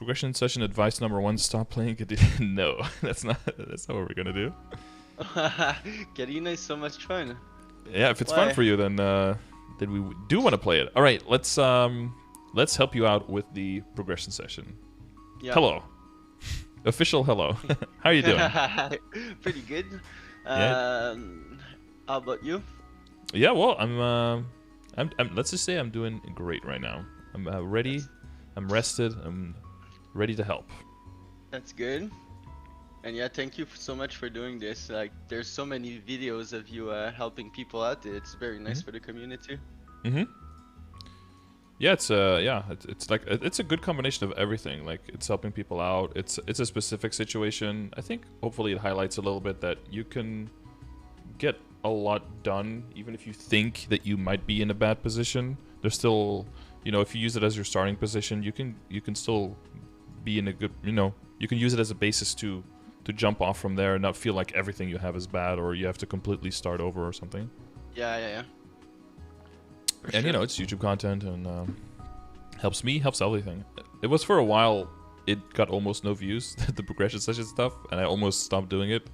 Progression session advice number 1: stop playing Cadena. No, that's not what we're gonna do. Cadena is so much fun. Yeah, if it's fun Why? for you, then we do want to play it. All right, let's help you out with the progression session. Yeah. Hello, official hello. How are you doing? Pretty good. Yeah, How about you? yeah. Well, let's just say I'm doing great right now. I'm ready. That's I'm rested. I'm ready to help. that's good. And yeah, thank you so much for doing this. Like, there's so many videos of you helping people out. It's very nice for the community. Mm-hmm. Yeah, it's like it's a good combination of everything. Like, it's helping people out. It's a specific situation. I think hopefully it highlights a little bit that you can get a lot done even if you think that you might be in a bad position. There's still, if you use it as your starting position, you can still be in a good, you can use it as a basis to jump off from there and not feel like everything you have is bad or you have to completely start over or something. Yeah. For And sure. it's YouTube content and helps me, helps everything. It was for a while, it got almost no views, the progression session stuff, and I almost stopped doing it.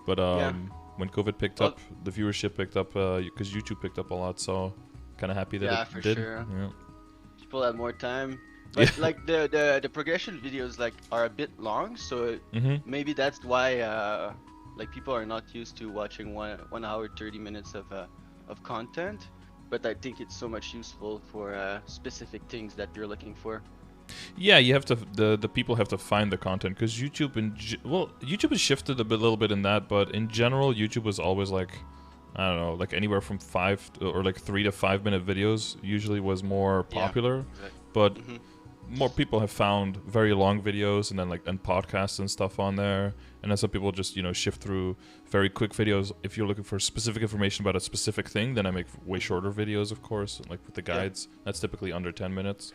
But Yeah. when COVID picked Well, up, the viewership picked up because YouTube picked up a lot. So kind of happy that yeah, it for did. sure. Yeah. People have more time. Yeah. But like the progression videos like are a bit long, so Mm-hmm. maybe that's why like people are not used to watching 1 hour 30 minutes of content. But I think it's so much useful for specific things that you're looking for. Yeah, you have to the people have to find the content because YouTube YouTube has shifted a little bit in that, but in general YouTube was always like, I don't know, like anywhere from 3 to 5 minute videos usually was more Yeah, popular, exactly. but Hmm. more people have found very long videos and then and podcasts and stuff on there, and then some people just shift through very quick videos. If you're looking for specific information about a specific thing, then I make way shorter videos, of course, like with the Yeah. guides. That's typically under 10 minutes.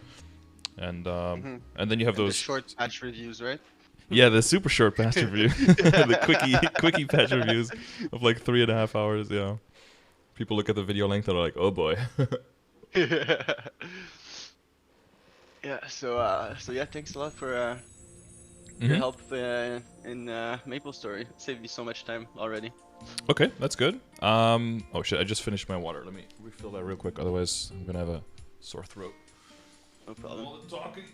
And Hmm. and then you have And the those, short patch reviews, right? yeah, the super short patch review, the quickie patch reviews of like 3.5 hours. Yeah, people look at the video length and are like, oh boy. Yeah. So yeah, thanks a lot for your Hmm. help in MapleStory. It saved me so much time already. Okay, that's good. Oh shit, I just finished my water. Let me refill that real quick, otherwise I'm gonna have a sore throat. No problem. All the talking.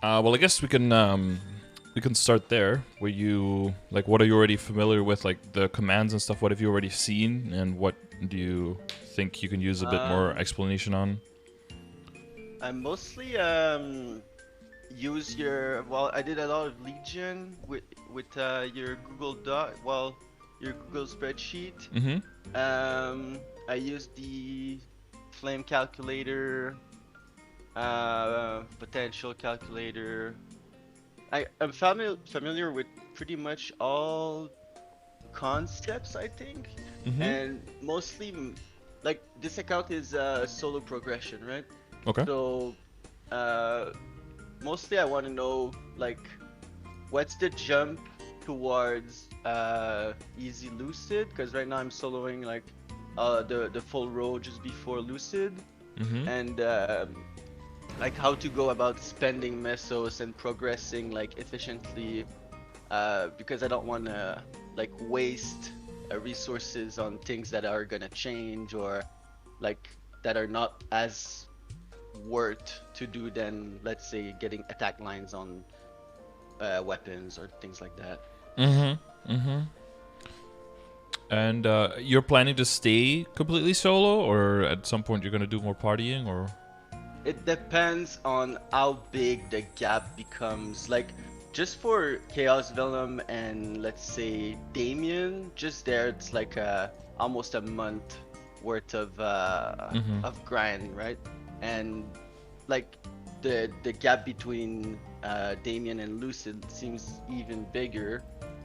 Well, I guess we can start there. Where you like, what are you already familiar with, like the commands and stuff? What have you already seen, and what do you think you can use a bit more Um, explanation on? I mostly use your I did a lot of Legion with your Google Doc your Google spreadsheet. Mm-hmm. I used the flame calculator, potential calculator. I'm familiar with pretty much all concepts, I think, Mm-hmm. and mostly like this account is solo progression, right? Okay. So uh, mostly I want to know like what's the jump towards easy Lucid, because right now I'm soloing like the full row just before Lucid, Mm-hmm. and like how to go about spending mesos and progressing like efficiently, because I don't want to like waste resources on things that are gonna change or like that are not as worth to do than, let's say, getting attack lines on weapons or things like that. Mm-hmm. Mm-hmm. And you're planning to stay completely solo, or at some point you're gonna do more partying, or? It depends on how big the gap becomes. Like, just for Chaos Venom and let's say Damien, just there it's like almost a month worth Mm-hmm. of grind, right? And like the gap between Damien and Lucid seems even bigger.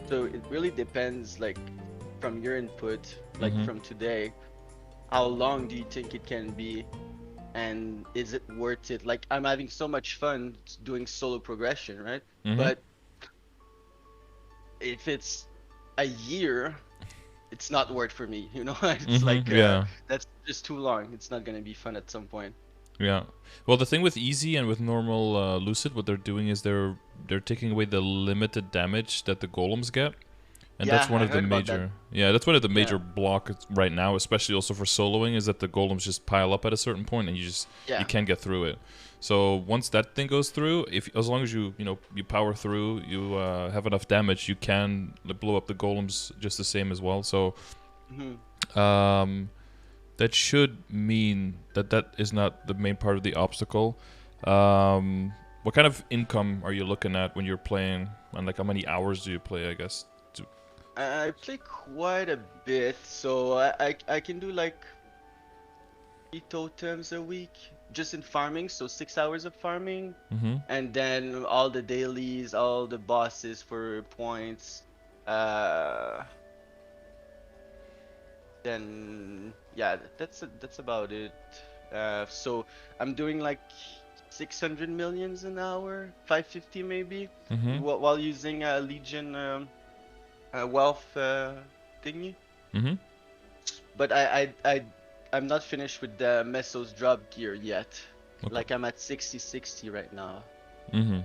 So it really depends, like from your input, like Mm-hmm. from today, how long do you think it can be? and is it worth it? Like I'm having so much fun doing solo progression, right? Mm-hmm. But if it's a year, it's not worth for me, you know? It's like Mm-hmm. Yeah. that's just too long. It's not gonna be fun at some point. Yeah. Well, the thing with easy and with normal Lucid, what they're doing is they're taking away the limited damage that the golems get. And that's Yeah, one I of the heard about that. major, yeah, that's one of the Yeah, major blocks right now, especially also for soloing, is that the golems just pile up at a certain point and you yeah. can't get through it. So once that thing goes through, if as long as you power through, you have enough damage, you can blow up the golems just the same as well. So Hmm. um, that should mean that that is not the main part of the obstacle. What kind of income are you looking at when you're playing, and like how many hours do you play? I guess. I play quite a bit, so I can do like 3 totems a week just in farming, so 6 hours of farming, Mm-hmm. and then all the dailies, all the bosses for points. Uh, then yeah, that's about it. So I'm doing like 600 millions an hour, 550 maybe, Mm-hmm. while using a Legion wealth thingy. Mm-hmm. But I'm not finished with the Mesos drop gear yet. Okay. Like I'm at 60-60 right now. Mm-hmm.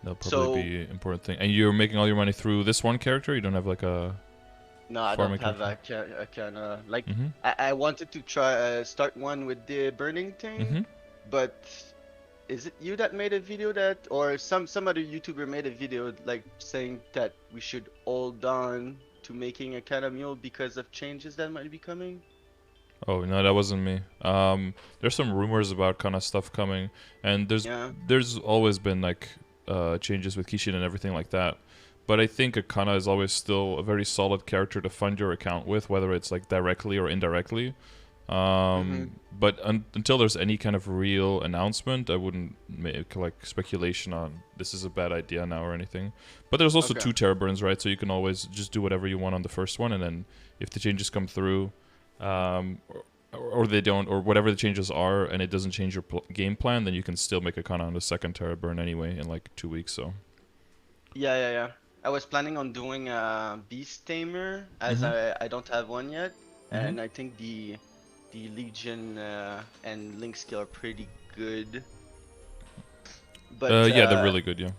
That'll probably So be an important thing. And you're making all your money through this one character? You don't have like a no, I don't farming have character? a can like Mm-hmm. I wanted to try start one with the burning thing, Mm-hmm. but is it you that made a video that, or some other YouTuber made a video like saying that we should hold on to making a kind of mule because of changes that might be coming? Oh no, that wasn't me. There's some rumors about kind of stuff coming, and Yeah. there's always been like changes with Kishin and everything like that. But I think Akana is always still a very solid character to fund your account with, whether it's like directly or indirectly. Mm-hmm. But until there's any kind of real announcement, I wouldn't make like speculation on this is a bad idea now or anything. But there's also Okay. 2 Teraburns, right? So you can always just do whatever you want on the first one, and then if the changes come through, or they don't, or whatever the changes are, and it doesn't change your game plan, then you can still make Akana on the second Teraburn anyway in like 2 weeks. So. Yeah, yeah, yeah. I was planning on doing a Beast Tamer as Mhm. I don't have one yet, Mhm. and I think the Legion and Link skill are pretty good. But Yeah, they're really good. Yeah.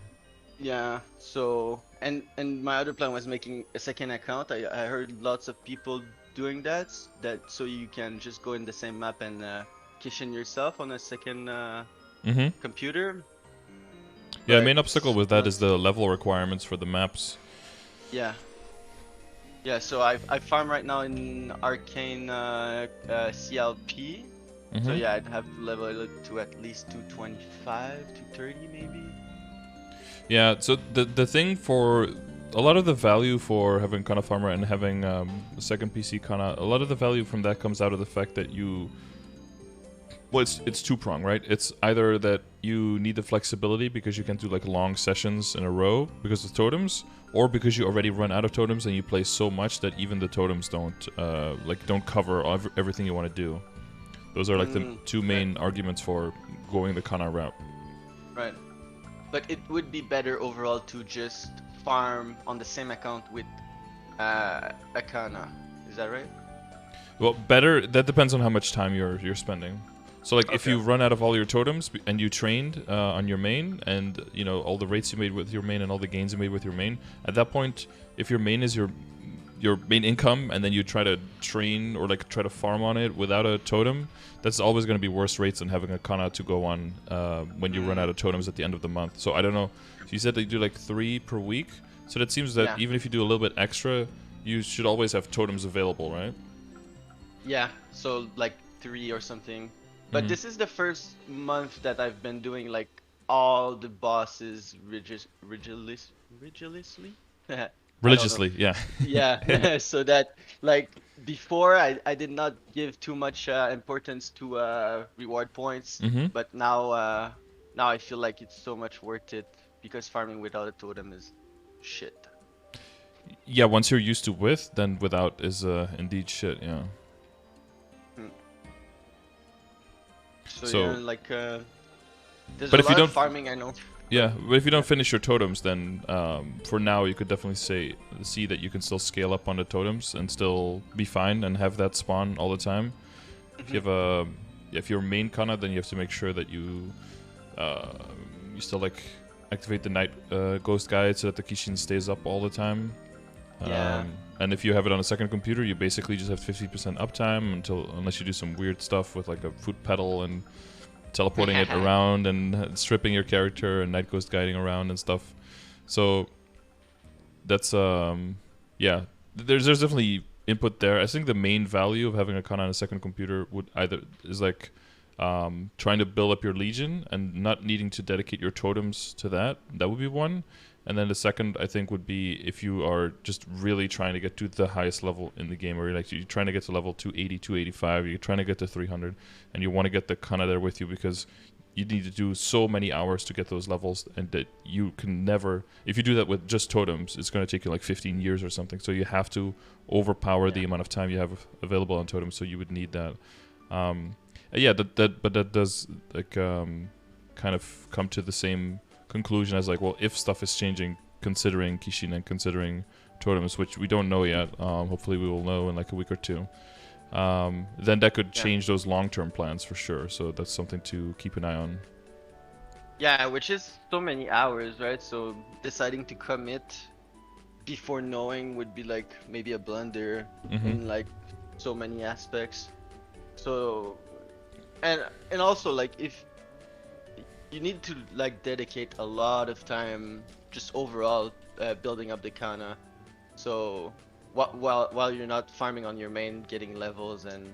yeah, so and my other plan was making a second account. I heard lots of people doing that so you can just go in the same map and kitchen yourself on a second Mhm. computer. Yeah, But main obstacle with that what? is the level requirements for the maps. Yeah. Yeah, so I farm right now in Arcane CLP. So Mhm. yeah, I'd have to level it up to at least 225, 230 maybe. Yeah. So the thing for a lot of the value for having Kana Farmer and having a second PC Kana, a lot of the value from that comes out of the fact that you. Well, it's two-pronged, right? It's either that you need the flexibility because you can do like long sessions in a row because of totems, or because you already run out of totems and you play so much that even the totems don't cover everything you want to do. Those are like the two Right, main arguments for going the Kana route. right. But it would be better overall to just farm on the same account with Akana. Is that right? Well, better. That depends on how much time you're spending. So like if Okay. you run out of all your totems and you trained on your main and all the rates you made with your main and all the gains you made with your main, at that point, if your main is your main income and then you try to train or like try to farm on it without a totem, that's always going to be worse rates than having a Kana to go on when you run out of totems at the end of the month. So I don't know. So you said that you do like 3 per week. So that seems that Yeah. even if you do a little bit extra, you should always have totems available, right? Yeah, so like 3 or something. But Mhm. this is the first month that I've been doing like all the bosses rigorously? I don't know. Religiously, yeah. Yeah, so that like before I did not give too much importance to reward points, Mm-hmm. but now I feel like it's so much worth it because farming without a totem is shit. Yeah, once you're used to with, then without is indeed shit, yeah. So yeah, like there's but a if you lot of don't, farming, I know. yeah, but if you don't finish your totems, then for now you could definitely see that you can still scale up on the totems and still be fine and have that spawn all the time. If you have if you're main Kana, then you have to make sure that you still like activate the night ghost guide so that the Kishin stays up all the time. Yeah. And if you have it on a second computer, you basically just have 50% uptime unless you do some weird stuff with like a foot pedal and teleporting it around and stripping your character and night ghost guiding around and stuff. So that's yeah, there's definitely input there. I think the main value of having a Kana on a second computer is like trying to build up your legion and not needing to dedicate your totems to that. That would be one. And then the second, I think, would be if you are just really trying to get to the highest level in the game, or you're trying to get to level 280, 285, you're trying to get to 300, and you want to get the Kana there with you because you need to do so many hours to get those levels, and that you can never, if you do that with just totems, it's going to take you like 15 years or something. So you have to overpower the amount of time you have available on totems, so you would need that. Yeah, but that does like kind of come to the same conclusion as like, well, if stuff is changing, considering Kishin and considering totems, which we don't know yet, hopefully we will know in like a week or two, then that could change those long-term plans for sure. So that's something to keep an eye on. Yeah, which is so many hours, right? So deciding to commit before knowing would be like maybe a blunder in like so many aspects. So and also like if you need to like dedicate a lot of time just overall building up the Kana. So while you're not farming on your main, getting levels and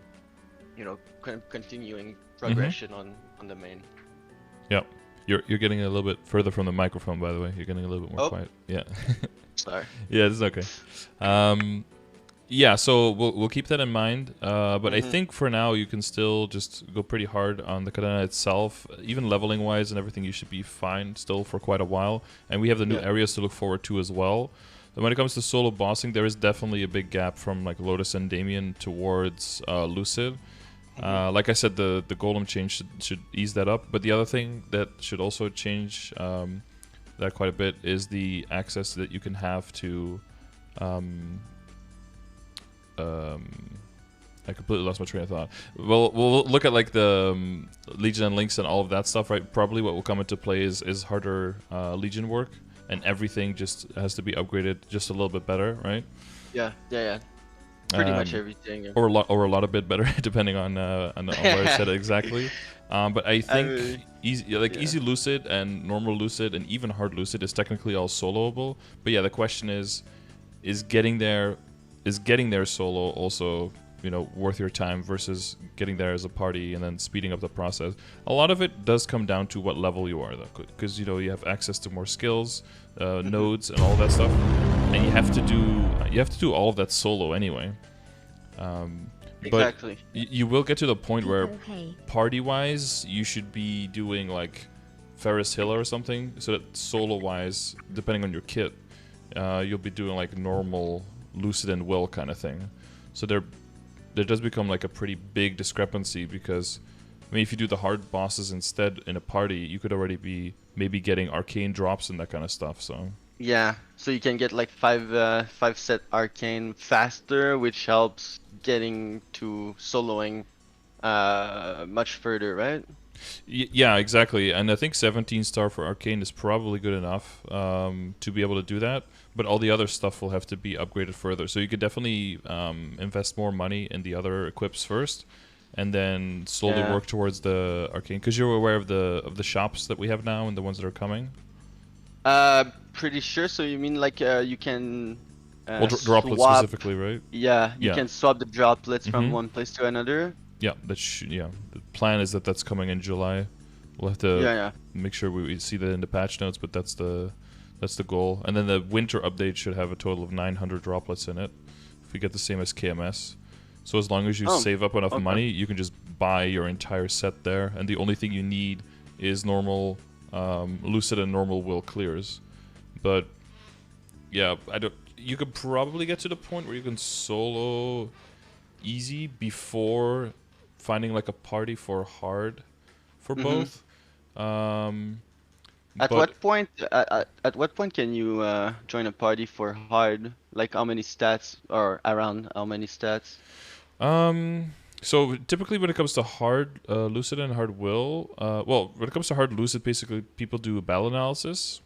continuing progression on the main. Yep. You're getting a little bit further from the microphone, by the way. You're getting a little bit more quiet. Yeah. Sorry. Yeah, it's okay. Yeah, so we'll keep that in mind. But I think for now you can still just go pretty hard on the Cadena itself. Even leveling wise and everything, you should be fine still for quite a while. And we have the new areas to look forward to as well. And when it comes to solo bossing, there is definitely a big gap from like Lotus and Damien towards Lucid. Like I said, the golem change should ease that up. But the other thing that should also change that quite a bit is the access that you can have to I completely lost my train of thought. Well, we'll look at like the Legion and Links and all of that stuff, right? Probably what will come into play is harder Legion work, and everything just has to be upgraded just a little bit better, right? Yeah. Pretty much everything. Yeah. Or a lot a bit better, depending on where I said it exactly. But I think easy Lucid and normal Lucid and even hard Lucid is technically all soloable. But yeah, the question is getting there solo also worth your time versus getting there as a party and then speeding up the process. A lot of it does come down to what level you are, though, because you have access to more skills, nodes, and all that stuff, and you have to do all of that solo anyway. Exactly. But you will get to the point where party-wise you should be doing like Ferris Hill or something, so that solo-wise, depending on your kit, you'll be doing like normal Lucid and Will kind of thing. So there does become like a pretty big discrepancy, because I mean, if you do the hard bosses instead in a party, you could already be maybe getting arcane drops and that kind of stuff. So yeah, so you can get like five set arcane faster, which helps getting to soloing much further, right? Yeah, exactly. And I think 17 star for arcane is probably good enough to be able to do that. But all the other stuff will have to be upgraded further. So you could definitely invest more money in the other equips first, and then slowly work towards the arcane. Because you're aware of the shops that we have now and the ones that are coming. Pretty sure. So you mean like you can droplets swap, specifically, right? Yeah, you can swap the droplets from one place to another. Yeah, the plan is that's coming in July. We'll have to make sure we see that in the patch notes, but that's the goal. And then the winter update should have a total of 900 droplets in it, if we get the same as KMS. So as long as you save up enough money, you can just buy your entire set there, and the only thing you need is normal Lucid and normal Will clears. But yeah, you could probably get to the point where you can solo easy before finding like a party for hard for Mm-hmm. both. Um, At but what point? At what point can you join a party for hard? Like how many stats, or around how many stats? um, so typically when it comes to hard Lucid and hard will, well, when it comes to hard Lucid, basically people do a battle analysis.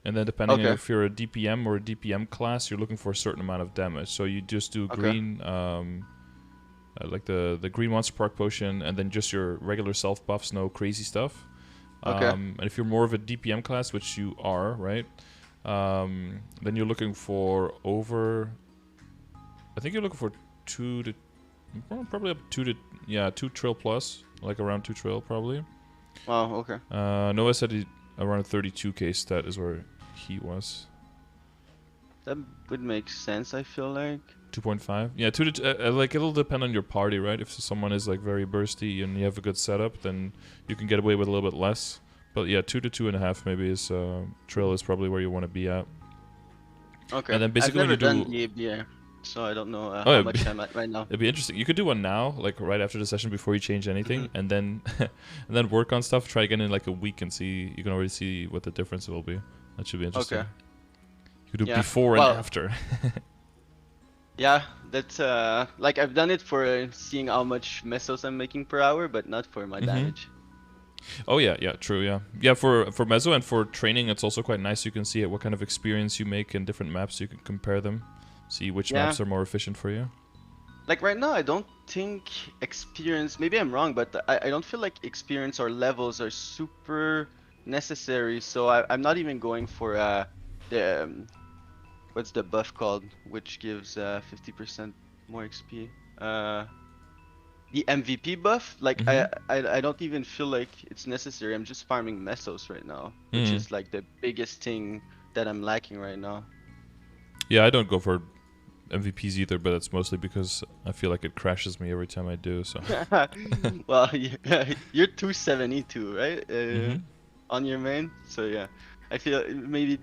And then depending on Okay. if you're a DPM or a DPM class, you're looking for a certain amount of damage. So you just do Okay. green, like the green monster proc potion, and then just your regular self buffs, no crazy stuff. Okay. And if you're more of a DPM class, which you are, right? Then you're looking for over. I think you're looking for 2 to probably up 2 trill plus, like around 2 trill probably. Wow. Okay. Noah said around 32k stat is where he was. That would make sense, I feel like. 2.5. Yeah, like it'll depend on your party, right? If someone is like very bursty and you have a good setup, then you can get away with a little bit less. But yeah, 2 to 2.5 maybe is trill is probably where you want to be at. Okay. And then basically I've when never you done do, the ABA, so I don't know oh how yeah, much I'm at right now. it'd be interesting. You could do one now, like right after the session before you change anything, Mm-hmm. and then and then work on stuff. Try again in like a week and see. You can already see what the difference will be. That should be interesting. Okay. You could do Yeah. before Well, and after. yeah, that's like I've done it for seeing how much mesos I'm making per hour, but not for my Mm-hmm. damage. Oh yeah, true, yeah. For Mezzo and for training, it's also quite nice. You can see what kind of experience you make in different maps. You can compare them, see which Yeah. maps are more efficient for you. Like right now, I don't think experience, maybe I'm wrong, but I don't feel like experience or levels are super necessary. So I'm not even going for the, what's the buff called, which gives 50% more XP? The MVP buff, like Mhm. I don't even feel like it's necessary. I'm just farming mesos right now, which Mm. is like the biggest thing that I'm lacking right now. Yeah, I don't go for MVPs either, but it's mostly because I feel like it crashes me every time I do. So. Well, you're 272, right? Mhm. On your main. So yeah, I feel maybe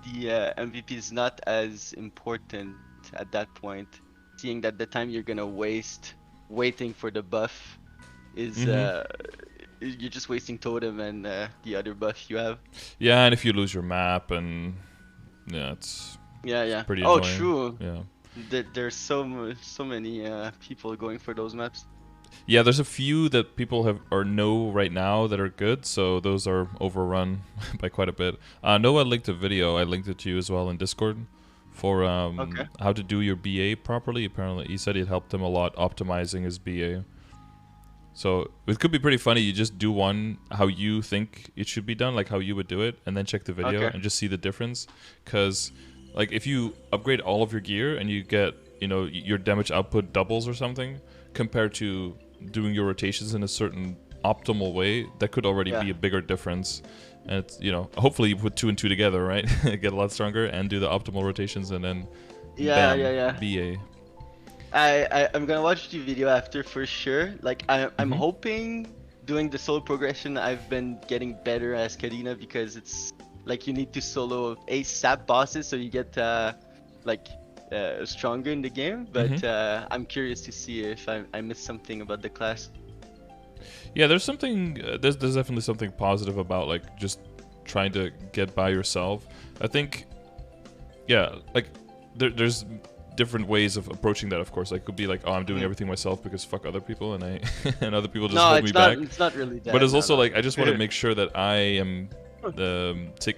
the MVP is not as important at that point, seeing that the time you're gonna waste waiting for the buff is Mhm. you're just wasting totem and the other buff you have. Yeah, and if you lose your map, and yeah, it's Yeah, yeah. pretty Oh, annoying. true. Yeah. There's so many people going for those maps. Yeah, there's a few that people or know right now that are good, so those are overrun by quite a bit. Noah linked a video. I linked it to you as well in Discord for Okay. how to do your BA properly. Apparently, he said it helped him a lot optimizing his BA. So it could be pretty funny. You just do one how you think it should be done, like how you would do it, and then check the video Okay. and just see the difference. Because, like, if you upgrade all of your gear and you get, your damage output doubles or something, compared to doing your rotations in a certain optimal way, that could already Yeah. be a bigger difference. And it's, hopefully you put 2 and 2 together, right? Get a lot stronger and do the optimal rotations, and then Yeah, bam, yeah, yeah. BA. I'm gonna watch the video after for sure. Like I'm Mhm. hoping doing the solo progression I've been getting better as Cadena, because it's like you need to solo ASAP bosses so you get like stronger in the game. But Mhm. I'm curious to see if I missed something about the class. Yeah, there's something. There's definitely something positive about like just trying to get by yourself. I think, yeah, like there's different ways of approaching that. Of course, like it could be like, oh, I'm doing Mhm. everything myself because fuck other people, and I and other people just No, hold me it's not. back. It's not really But that. it's No, also no. like I just want to make sure that I am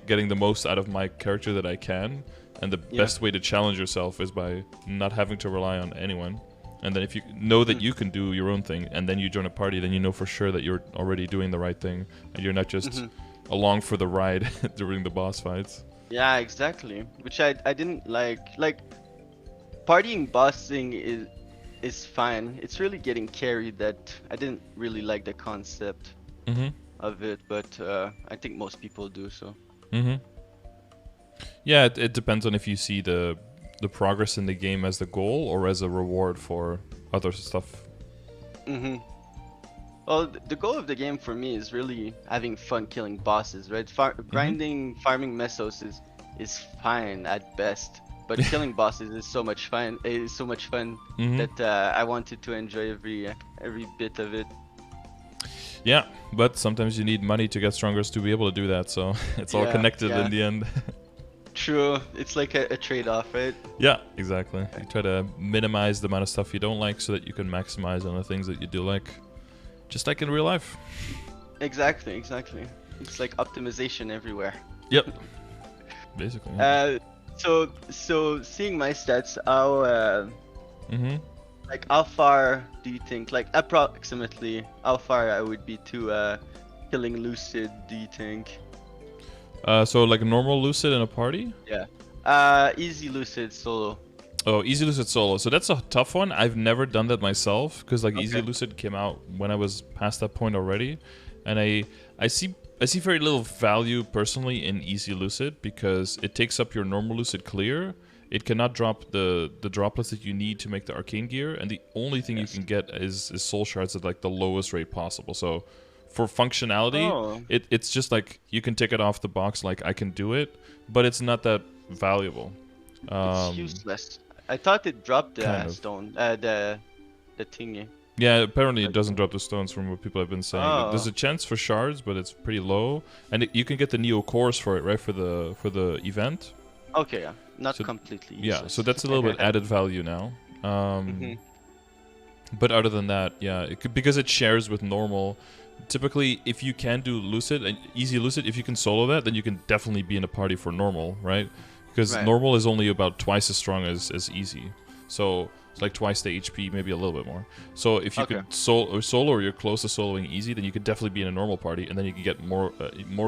getting the most out of my character that I can, and the Yeah. best way to challenge yourself is by not having to rely on anyone. And then if you know that you can do your own thing, and then you join a party, then you know for sure that you're already doing the right thing, and you're not just Mhm. along for the ride during the boss fights. Yeah, exactly. Which I didn't like. Like partying bossing is fine. It's really getting carried that I didn't really like the concept Mm-hmm. of it, but I think most people do so. Mm-hmm. Yeah, it depends on if you see the progress in the game as the goal or as a reward for other stuff. Mm-hmm. Well, the goal of the game for me is really having fun killing bosses, right? Grinding, farming mesos is fine at best, but killing bosses is so much fun. It is so much fun that I wanted to enjoy every bit of it. Yeah, but sometimes you need money to get stronger to be able to do that. So it's all connected in the end. True. It's like a trade-off, right? Yeah, exactly. You try to minimize the amount of stuff you don't like so that you can maximize on the things that you do like. Just like in real life. Exactly. It's like optimization everywhere. Yep. Basically. Yeah. So seeing my stats, like how far do you think, like approximately how far I would be to killing Lucid, do you think? So like normal Lucid in a party? Yeah. Easy Lucid solo. Oh, Easy Lucid solo. So that's a tough one. I've never done that myself because like Easy Lucid came out when I was past that point already, and I see very little value personally in Easy Lucid because it takes up your normal Lucid clear. It cannot drop the droplets that you need to make the arcane gear, and the only thing you can get is soul shards at like the lowest rate possible. So for functionality, it's just like you can tick it off the box like I can do it, but it's not that valuable. It's useless. I thought it dropped the stone, the thingy. Yeah, apparently it doesn't drop the stones from what people have been saying. There's a chance for shards, but it's pretty low, and you can get the Neo cores for it, right? For the event. Okay, yeah, not completely useless. Yeah, so that's a little bit added value now. But other than that, yeah, because it shares with normal. Typically, if you can do Lucid and Easy Lucid, if you can solo that, then you can definitely be in a party for normal, right? Because normal is only about twice as strong as Easy. So it's like twice the HP, maybe a little bit more. So if you could solo or you're close to soloing Easy, then you could definitely be in a normal party, and then you can get more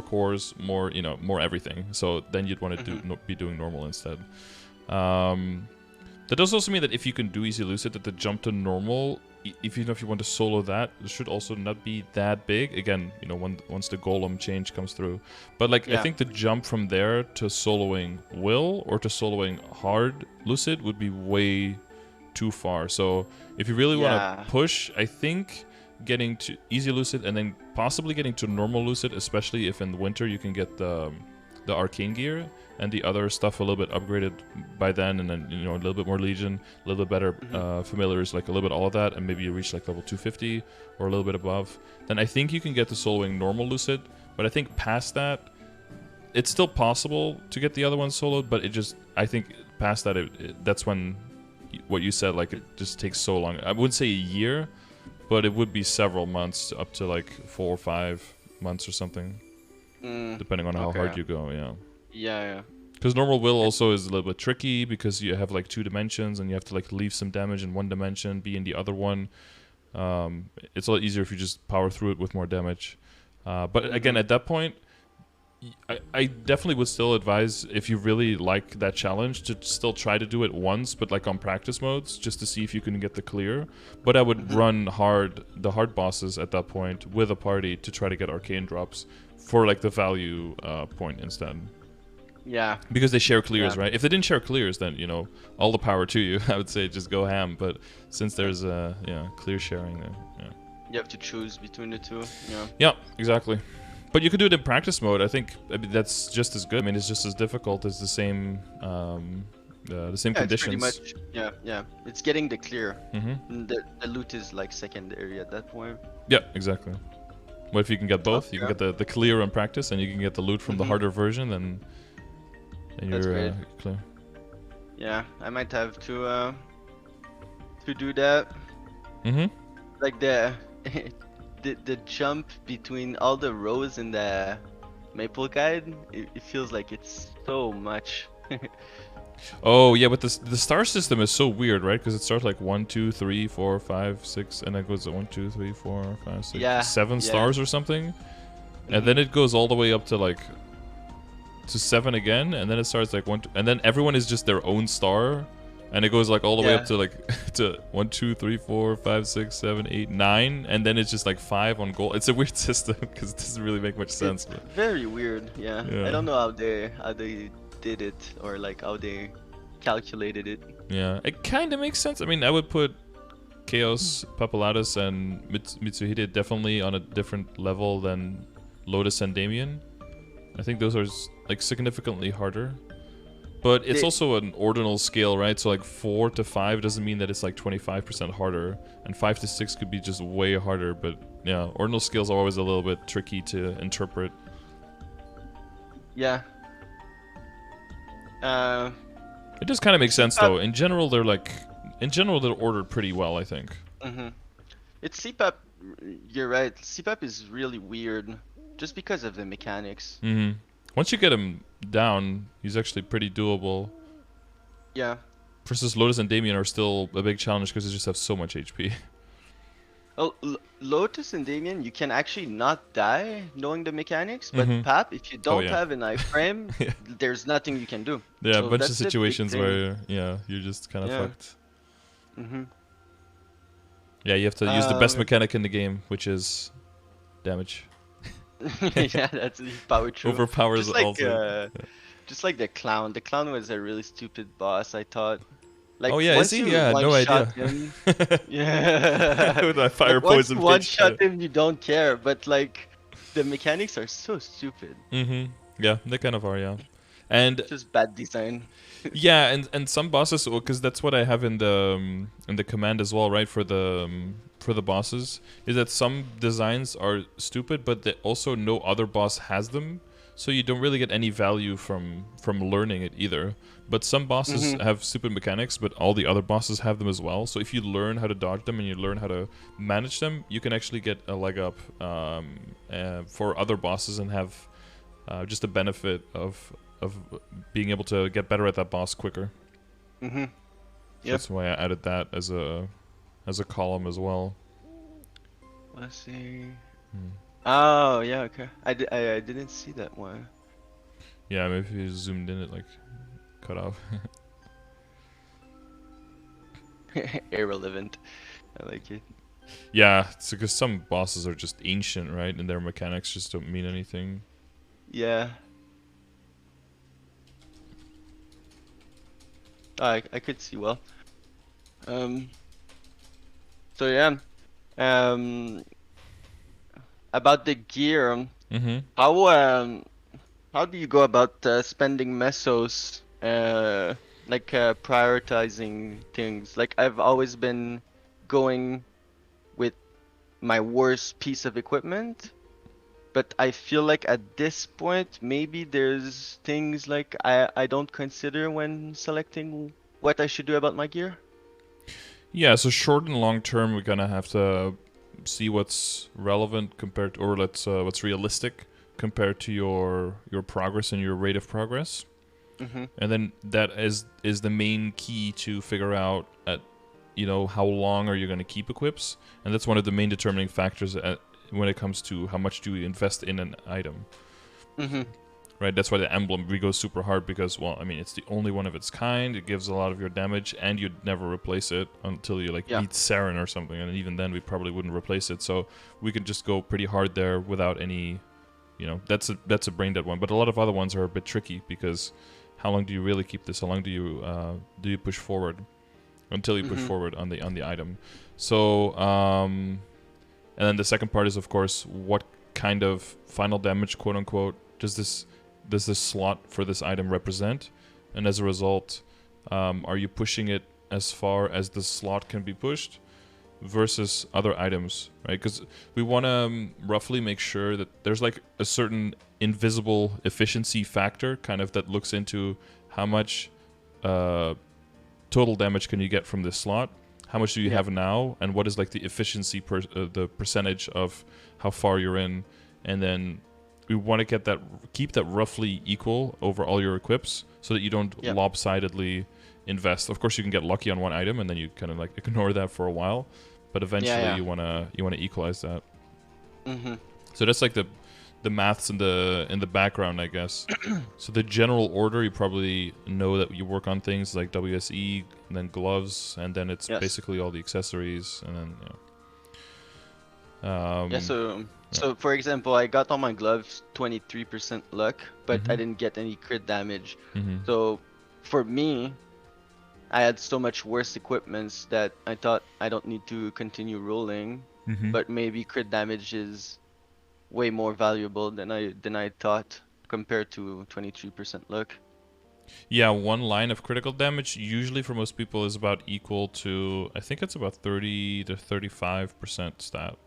cores, more more everything. So then you'd want to be doing normal instead. That does also mean that if you can do Easy Lucid, that the jump to normal, if you want to solo that, it should also not be that big. Again, once the golem change comes through. But like I think the jump from there to soloing Will or to soloing hard Lucid would be way too far. So if you really want to push, I think getting to Easy Lucid and then possibly getting to normal Lucid, especially if in the winter you can get the arcane gear and the other stuff a little bit upgraded by then, and then a little bit more Legion, a little bit better familiars, like a little bit all of that, and maybe you reach like level 250 or a little bit above, then I think you can get to soloing normal Lucid. But I think past that, it's still possible to get the other one soloed, but I think past that, that's when what you said, like it just takes so long. I wouldn't say a year, but it would be several months, up to like 4 or 5 months or something. Depending on how hard you go, Yeah. Because normal will also is a little bit tricky because you have like 2 dimensions and you have to like leave some damage in one dimension, be in the other one. It's a lot easier if you just power through it with more damage. But again, at that point, I definitely would still advise, if you really like that challenge, to still try to do it once, but like on practice modes, just to see if you can get the clear. But I would run the hard bosses at that point with a party to try to get arcane drops for like the value point instead. Yeah. Because they share clears, right? If they didn't share clears, then all the power to you. I would say just go ham. But since there's clear sharing, there, you have to choose between the two. Yeah, exactly. But you could do it in practice mode. I mean, that's just as good. I mean, it's just as difficult as the same conditions. It's pretty much, yeah. It's getting the clear. The loot is like secondary at that point. Yeah, exactly. But if you can get both, you can get the clear on practice, and you can get the loot from the harder version, then you're clear. Yeah, I might have to do that. Like the jump between all the rows in the Maple guide, it feels like it's so much. Oh yeah, but the star system is so weird, right? Because it starts like 1, 2, 3, 4, 5, 6, and then it goes to 1, 2, 3, 4, 5, 6, 7 stars or something, and then it goes all the way up to like to 7 again, and then it starts like 1, 2, and then everyone is just their own star, and it goes like all the way up to like to 1, 2, 3, 4, 5, 6, 7, 8, 9, and then it's just like 5 on gold. It's a weird system because it doesn't really make much sense. It's very weird. Yeah, I don't know how they did it, or like how they calculated it. Yeah, it kind of makes sense. I mean, I would put Chaos, Papalatus, and Mitsuhide definitely on a different level than Lotus and Damien. I think those are like significantly harder. But it's also an ordinal scale, right? So like 4 to 5 doesn't mean that it's like 25% harder, and 5 to 6 could be just way harder. But yeah, ordinal scales are always a little bit tricky to interpret. Yeah. It just kind of makes sense though. In general, they're ordered pretty well, I think. It's CPAP. You're right. CPAP is really weird, just because of the mechanics. Once you get him down, he's actually pretty doable. Yeah. Versus Lotus and Damien are still a big challenge because they just have so much HP. Oh, Lotus and Damien, you can actually not die knowing the mechanics, but Pap, if you don't have an iframe, there's nothing you can do. Yeah, so a bunch of situations where you're just kind of fucked. Yeah, you have to use the best mechanic in the game, which is damage. Yeah, that's the power true. Overpowers just like, also. Just like the clown. The clown was a really stupid boss, I thought. Like, oh yeah, is he? Yeah, no idea. Him, yeah. With that fire poison. Once you one shot him, you don't care. But like, the mechanics are so stupid. Yeah, they kind of are. Yeah. And just bad design. Yeah, and some bosses, because that's what I have in the command as well, right? For the bosses, is that some designs are stupid, but that also no other boss has them, so you don't really get any value from learning it either. But some bosses have stupid mechanics, but all the other bosses have them as well. So if you learn how to dodge them and you learn how to manage them, you can actually get a leg up for other bosses and have just a benefit of being able to get better at that boss quicker. Yep. That's why I added that as a column as well. Let's see. Oh yeah, okay. I didn't see that one. Yeah, maybe if you zoomed in, it like cut off. Irrelevant. I like it. Yeah, it's because some bosses are just ancient, right? And their mechanics just don't mean anything. Yeah. I could see well. So yeah. About the gear. How do you go about spending mesos? Prioritizing things. Like I've always been going with my worst piece of equipment. But I feel like at this point, maybe there's things like I don't consider when selecting what I should do about my gear. Yeah, so short and long term, we're gonna have to see what's relevant compared to, or what's realistic compared to your progress and your rate of progress. And then that is the main key to figure out how long are you going to keep equips, and that's one of the main determining factors when it comes to how much do you invest in an item. Right, that's why the emblem we go super hard because, well, I mean, it's the only one of its kind. It gives a lot of your damage, and you'd never meet Saren or something, and even then we probably wouldn't replace it. So we can just go pretty hard there without any, that's a brain dead one. But a lot of other ones are a bit tricky because how long do you really keep this? How long do you push forward until you push forward on the item? So and then the second part is, of course, what kind of final damage, quote unquote, does this slot for this item represent? And as a result, are you pushing it as far as the slot can be pushed versus other items, right? Because we want to roughly make sure that there's like a certain invisible efficiency factor kind of that looks into how much total damage can you get from this slot, how much do you have now, and what is like the efficiency the percentage of how far you're in, and then we want to keep that roughly equal over all your equips so that you don't lopsidedly invest. Of course, you can get lucky on one item and then you kind of like ignore that for a while, but eventually you want to equalize that. So that's like the maths in the background, I guess. So the general order, you probably know that you work on things like WSE and then gloves, and then it's basically all the accessories, and then So for example, I got on my gloves 23% luck, but I didn't get any crit damage. So for me, I had so much worse equipments that I thought I don't need to continue rolling, but maybe crit damage is way more valuable than I thought compared to 23% luck. Yeah, one line of critical damage usually for most people is about equal to, I think it's about 30 to 35% stat.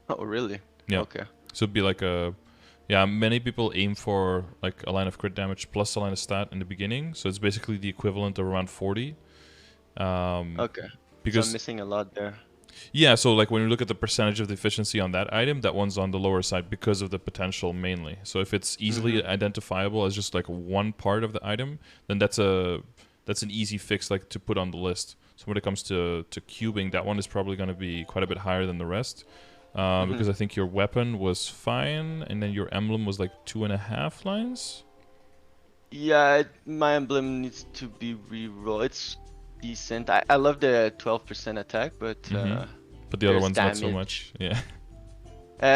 Oh, really? Yeah. Okay. So it'd be like a, yeah, many people aim for like a line of crit damage plus a line of stat in the beginning. So it's basically the equivalent of around 40. Okay. So I'm Because, missing a lot there. yeah, so like when you look at the percentage of the efficiency on that item, that one's on the lower side because of the potential mainly. So if it's easily identifiable as just like one part of the item, then that's an easy fix like to put on the list. So when it comes to cubing, that one is probably going to be quite a bit higher than the rest. Because I think your weapon was fine, and then your emblem was like 2.5 lines. Yeah, my emblem needs to be reroll. It's decent. I love the 12% attack, but But the other there's one's not so damage. much. Yeah.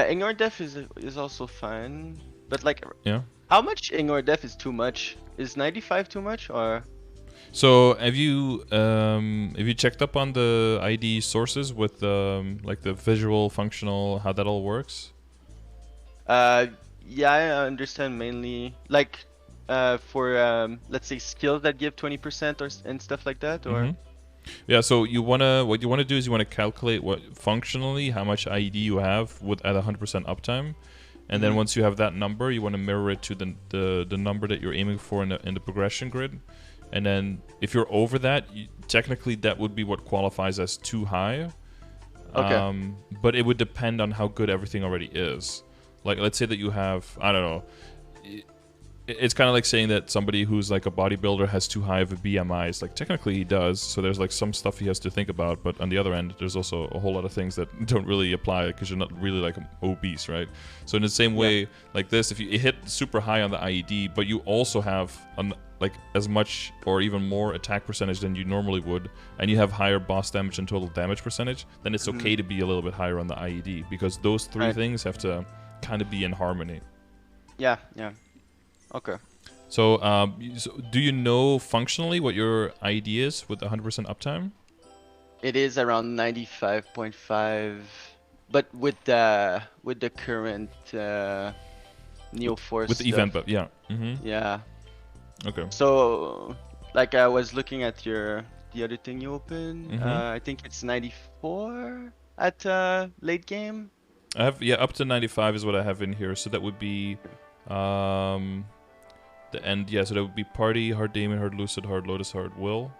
Ignore Death is also fine, but like, Yeah. how much Ignore Death is too much? Is 95 too much, or? So have you checked up on the ID sources with like the visual, functional, how that all works? Yeah, I understand mainly like for let's say skills that give 20% and stuff like that, or? Yeah, so what you wanna do is you wanna calculate what functionally how much ID you have with at 100% uptime, and then once you have that number, you want to mirror it to the number that you're aiming for in the progression grid, and then if you're over that, technically that would be what qualifies as too high. Okay. But it would depend on how good everything already is. Like, let's say that you have, I don't know. It's kind of like saying that somebody who's like a bodybuilder has too high of a BMI. It's like technically he does, so there's like some stuff he has to think about. But on the other end, there's also a whole lot of things that don't really apply because you're not really like obese, right? So in the same way, like this, if you hit super high on the IED, but you also have like as much or even more attack percentage than you normally would, and you have higher boss damage and total damage percentage, then it's okay to be a little bit higher on the IED because those three things have to kind of be in harmony. Yeah. Okay. So, do you know functionally what your ID is with 100% uptime? It is around 95.5, but with the current Neo Force with the stuff. event buff, yeah. Yeah. Okay. So, like I was looking at the other thing you opened. I think it's 94 at late game. I have up to 95 is what I have in here. So that would be the end. Yeah, so that would be Party, Hard Daemon, Hard Lucid, Hard Lotus, Hard Will.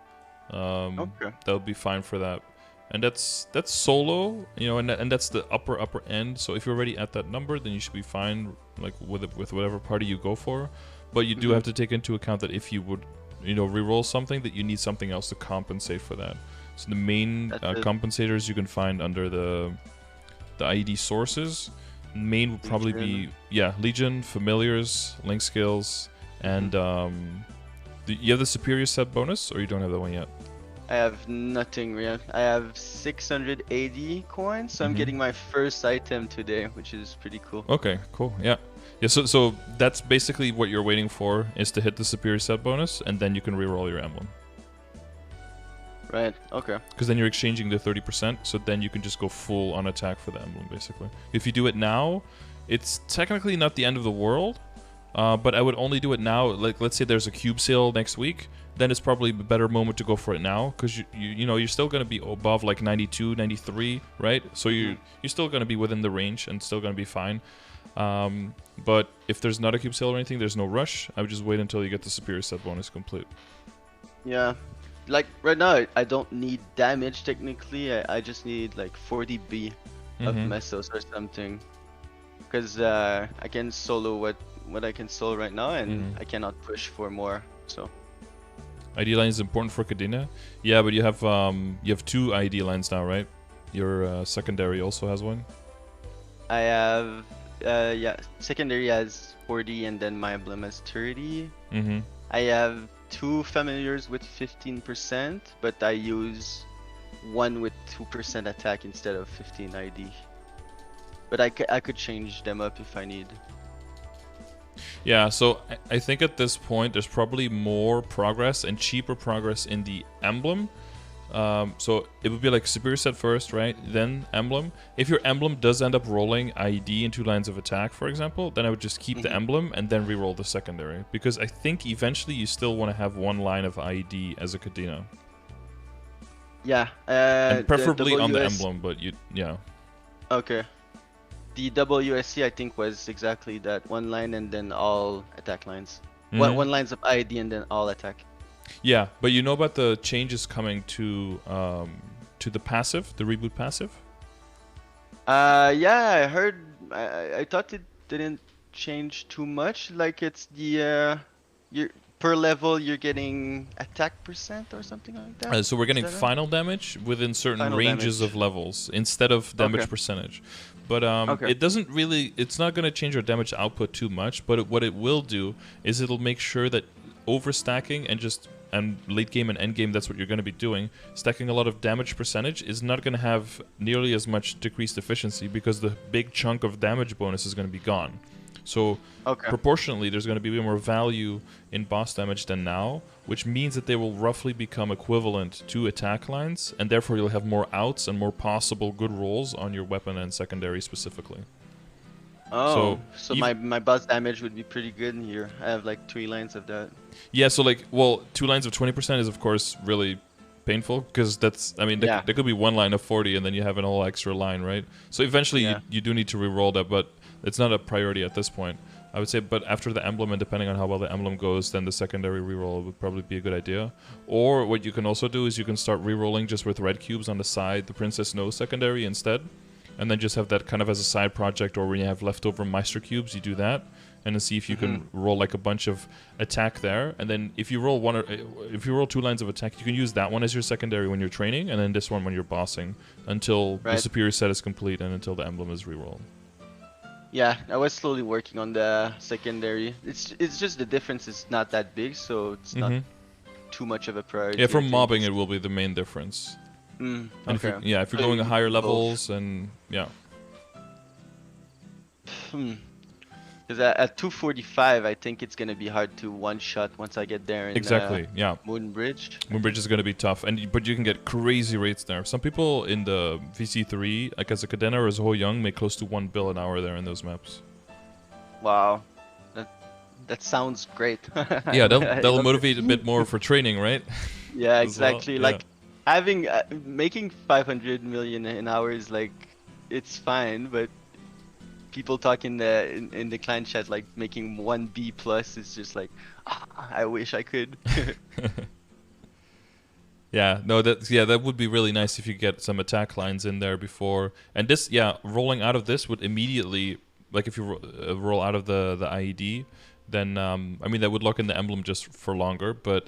Okay. That would be fine for that. And that's solo, you know, and that's the upper end. So if you're already at that number, then you should be fine, like with whatever party you go for. But you do have to take into account that if you would, you know, reroll something, that you need something else to compensate for that. So the main compensators you can find under the ID sources. Main would probably be Legion, Familiars, Link Skills, and you have the Superior Set bonus, or you don't have that one yet? I have nothing yet. I have 680 coins, so I'm getting my first item today, which is pretty cool. Okay, cool. Yeah. So that's basically what you're waiting for, is to hit the Superior Set bonus, and then you can reroll your emblem. Right, okay. Because then you're exchanging the 30%, so then you can just go full on attack for the emblem, basically. If you do it now, it's technically not the end of the world, but I would only do it now. Like, let's say there's a cube sale next week, then it's probably a better moment to go for it now, because you know, you're still going to be above like 92, 93, right? So you're still going to be within the range and still going to be fine. But if there's not a cube sale or anything, there's no rush. I would just wait until you get the Superior Set bonus complete. Yeah. Like, right now, I don't need damage, technically. I just need, like, 40B of Mesos or something. Because I can solo what I can solo right now, and I cannot push for more, so... ID line is important for Cadena? Yeah, but you have two ID lines now, right? Your secondary also has one? I have... yeah, secondary has 40, and then my emblem has 30. I have 2 familiars with 15%, but I use one with 2% attack instead of 15 ID. But I could change them up if I need. Yeah, so I think at this point there's probably more progress and cheaper progress in the emblem So it would be like superior set first, right? Then emblem. If your emblem does end up rolling IED in 2 lines of attack, for example, then I would just keep the emblem and then reroll the secondary. Because I think eventually you still want to have 1 line of IED as a Cadena. Yeah. And preferably on the WS emblem, but yeah. Okay. The WSC I think was exactly that, 1 line and then all attack lines. One lines of ID and then all attack. Yeah, but you know about the changes coming to the passive, the reboot passive? Yeah, I heard. I thought it didn't change too much. Like it's the you're per level you're getting attack percent or something like that. So we're getting Is that final damage within certain Final ranges damage. of levels instead of damage percentage. But it doesn't really, it's not going to change our damage output too much, but what it will do is it'll make sure that overstacking and late game and end game, that's what you're going to be doing, stacking a lot of damage percentage is not going to have nearly as much decreased efficiency because the big chunk of damage bonus is going to be gone. So proportionally, there's going to be more value in boss damage than now, which means that they will roughly become equivalent to attack lines, and therefore you'll have more outs and more possible good rolls on your weapon and secondary specifically. Oh, so my boss damage would be pretty good in here. I have like 3 lines of that. Yeah, so like, well, 2 lines of 20% is of course really painful because that's, I mean, there could be 1 line of 40 and then you have an whole extra line, right? So eventually you do need to re-roll that, but it's not a priority at this point, I would say. But after the emblem, and depending on how well the emblem goes, then the secondary reroll would probably be a good idea. Or what you can also do is you can start rerolling just with red cubes on the side, the Princess No secondary instead, and then just have that kind of as a side project. Or when you have leftover Meister cubes, you do that, and then see if you can roll like a bunch of attack there. And then if you roll if you roll 2 lines of attack, you can use that one as your secondary when you're training, and then this one when you're bossing, until the superior set is complete and until the emblem is rerolled. Yeah, I was slowly working on the secondary. It's just the difference is not that big, so it's not too much of a priority. Yeah, for mobbing it will be the main difference. And if you're going to higher levels, and Because at 245, I think it's gonna be hard to one-shot once I get there. In, Moonbridge. Moonbridge is gonna be tough, but you can get crazy rates there. Some people in the VC3, like as a Cadena or as a Ho Young, make close to 1 bill an hour there in those maps. Wow, that sounds great. Yeah, that'll motivate a bit more for training, right? Yeah, exactly. Well. Like having making 500 million an hour is like it's fine, but people talk in the clan chat like making 1B plus is just like, I wish I could. Yeah, no, that would be really nice if you get some attack lines in there before. And this, rolling out of this would immediately, like if you roll out of the IED, then I mean that would lock in the emblem just for longer. But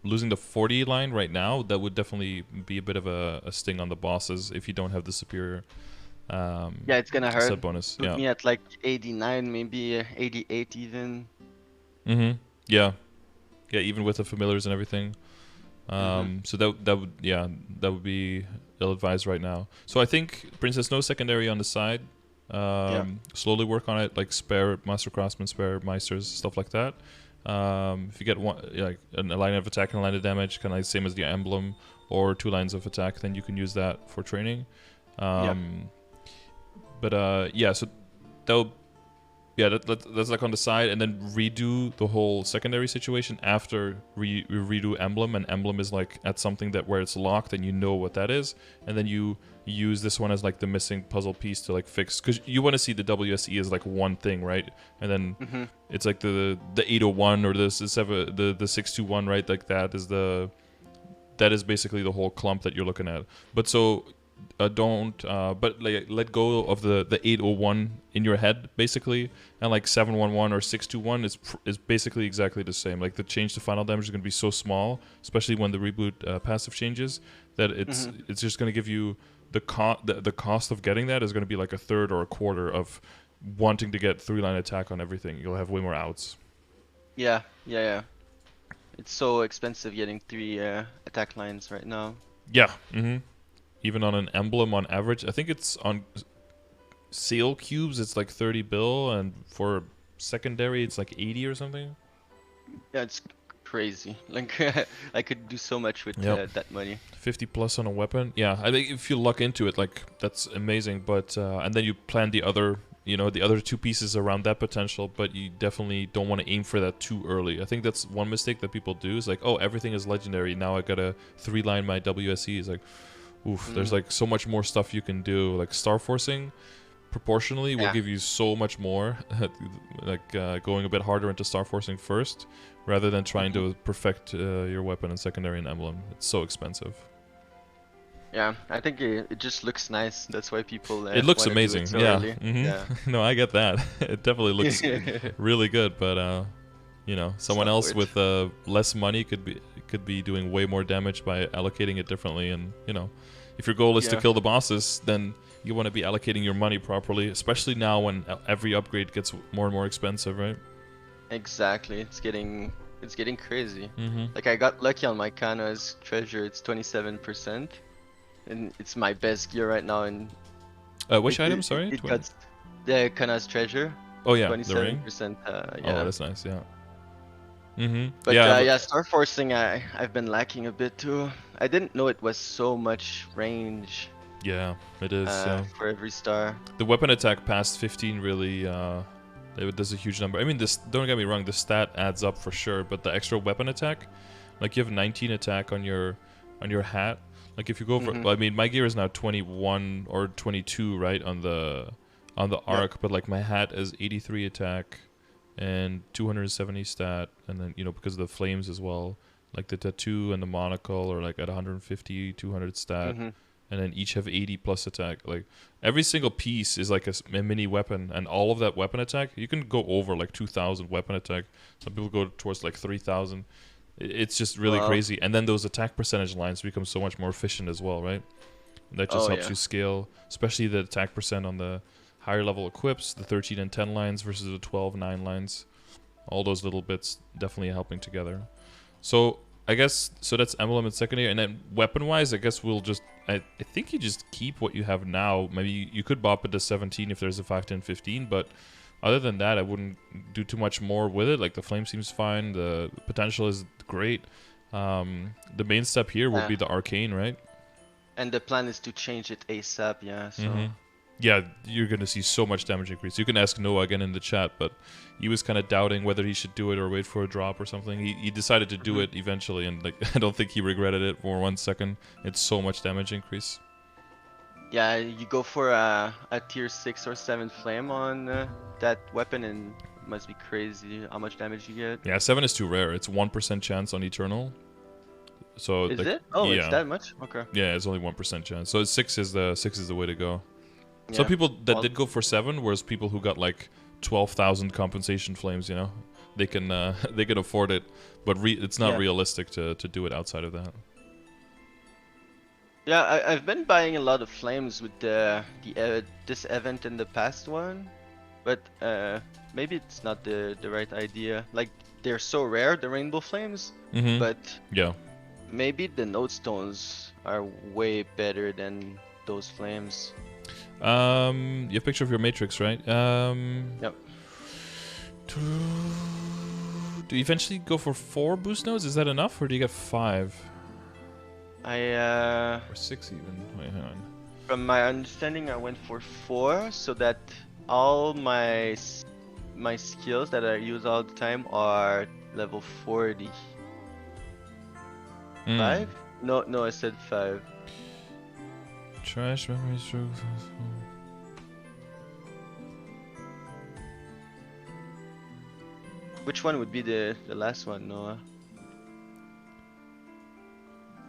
losing the 40 line right now, that would definitely be a bit of a sting on the bosses if you don't have the superior. Yeah, it's gonna hurt. Set bonus. Put me at like 89, maybe 88 even. Yeah, even with the familiars and everything. So that would be ill-advised right now. So I think Princess No secondary on the side. Slowly work on it, like spare Master Craftsman, spare Meisters, stuff like that. If you get one, like a line of attack and a line of damage, kind of like same as the emblem, or 2 lines of attack, then you can use that for training. But so that's like on the side, and then redo the whole secondary situation after we redo emblem, and emblem is like at something that where it's locked and you know what that is, and then you use this one as like the missing puzzle piece to like fix, because you want to see the WSE as like one thing, right? And then it's like the 801 or the 621, right? Like that is basically the whole clump that you're looking at. But so but like let go of the 801 in your head basically, and like 711 or 621 is basically exactly the same. Like the change to final damage is going to be so small, especially when the reboot passive changes, that it's just going to give you the cost of getting that is going to be like a third or a quarter of wanting to get 3-line attack on everything. You'll have way more outs. Yeah. It's so expensive getting 3 attack lines right now. Yeah. Even on an emblem on average, I think it's on sale cubes, it's like 30 bill, and for secondary, it's like 80 or something. Yeah, it's crazy. Like I could do so much with Yep. that money. 50 plus on a weapon. Yeah, I think if you luck into it, like that's amazing. But and then you plan the other, the other two pieces around that potential. But you definitely don't want to aim for that too early. I think that's one mistake that people do is like, oh, everything is legendary. Now I gotta 3-line my WSE. Is like, oof. There's like so much more stuff you can do. Like star forcing, proportionally will Yeah. give you so much more. Like going a bit harder into star forcing first, rather than trying to perfect your weapon and secondary and emblem. It's so expensive. Yeah, I think it just looks nice. That's why people It looks want to do amazing. it so Yeah. early. Yeah. No, I get that. It definitely looks really good, but someone not else worth. with less money could be doing way more damage by allocating it differently. And if your goal is to Yeah. kill the bosses, then you want to be allocating your money properly, especially now when every upgrade gets more and more expensive, right? Exactly. It's getting crazy. Mm-hmm. Like I got lucky on my Kana's treasure. It's 27%, and it's my best gear right now. And Which item? Sorry. it got the Kana's treasure. Oh yeah, the ring. 27%. Oh, Yeah. that's nice. Yeah. Mm-hmm. But yeah. yeah, star forcing I've been lacking a bit too. I didn't know it was so much range Yeah, it is. for every star. The weapon attack past 15 really does a huge number. I mean, this, don't get me wrong, the stat adds up for sure, but the extra weapon attack, like you have 19 attack on your hat. Like if you go for, I mean, my gear is now 21 or 22, right, on the arc, but like my hat is 83 attack and 270 stat, and then because of the flames as well, like the tattoo and the monocle are like at 150, 200 stat. And then each have 80 plus attack. Like every single piece is like a mini weapon, and all of that weapon attack, you can go over like 2,000 weapon attack. Some people go towards like 3,000. It's just really crazy. And then those attack percentage lines become so much more efficient as well, right? And that just helps you scale, especially the attack percent on the higher level equips, the 13 and 10 lines versus the 12, 9 lines. All those little bits definitely helping together. So I guess, so that's emblem and secondary, and then weapon-wise, I guess we'll just, I think you just keep what you have now. Maybe you could bop it to 17 if there's a 5, 10, 15, but other than that, I wouldn't do too much more with it. Like the flame seems fine, the potential is great. The main step here would be the arcane, right? And the plan is to change it ASAP, yeah, so... Yeah, you're going to see so much damage increase. You can ask Noah again in the chat, but he was kind of doubting whether he should do it or wait for a drop or something. He decided to do it eventually, and like I don't think he regretted it for 1 second. It's so much damage increase. Yeah, you go for a tier 6 or 7 flame on that weapon, and it must be crazy how much damage you get. Yeah, 7 is too rare. It's 1% chance on Eternal. So is like, it? Oh, yeah. it's that much? Okay. Yeah, it's only 1% chance. So 6 is the way to go. Yeah. Some people that did go for 7, whereas people who got like 12,000 compensation flames, they can afford it, but it's not realistic to do it outside of that. Yeah, I've been buying a lot of flames with this event and the past one, but maybe it's not the right idea. Like they're so rare, the rainbow flames, but yeah, maybe the node stones are way better than those flames. You have a picture of your matrix, right? Yep. Do you eventually go for 4 boost nodes? Is that enough, or do you get 5? Or 6 even. Wait, hang on. From my understanding, I went for 4, so that all my skills that I use all the time are level 40. 5? No, I said 5. Trash memories. Which one would be the last one, Noah?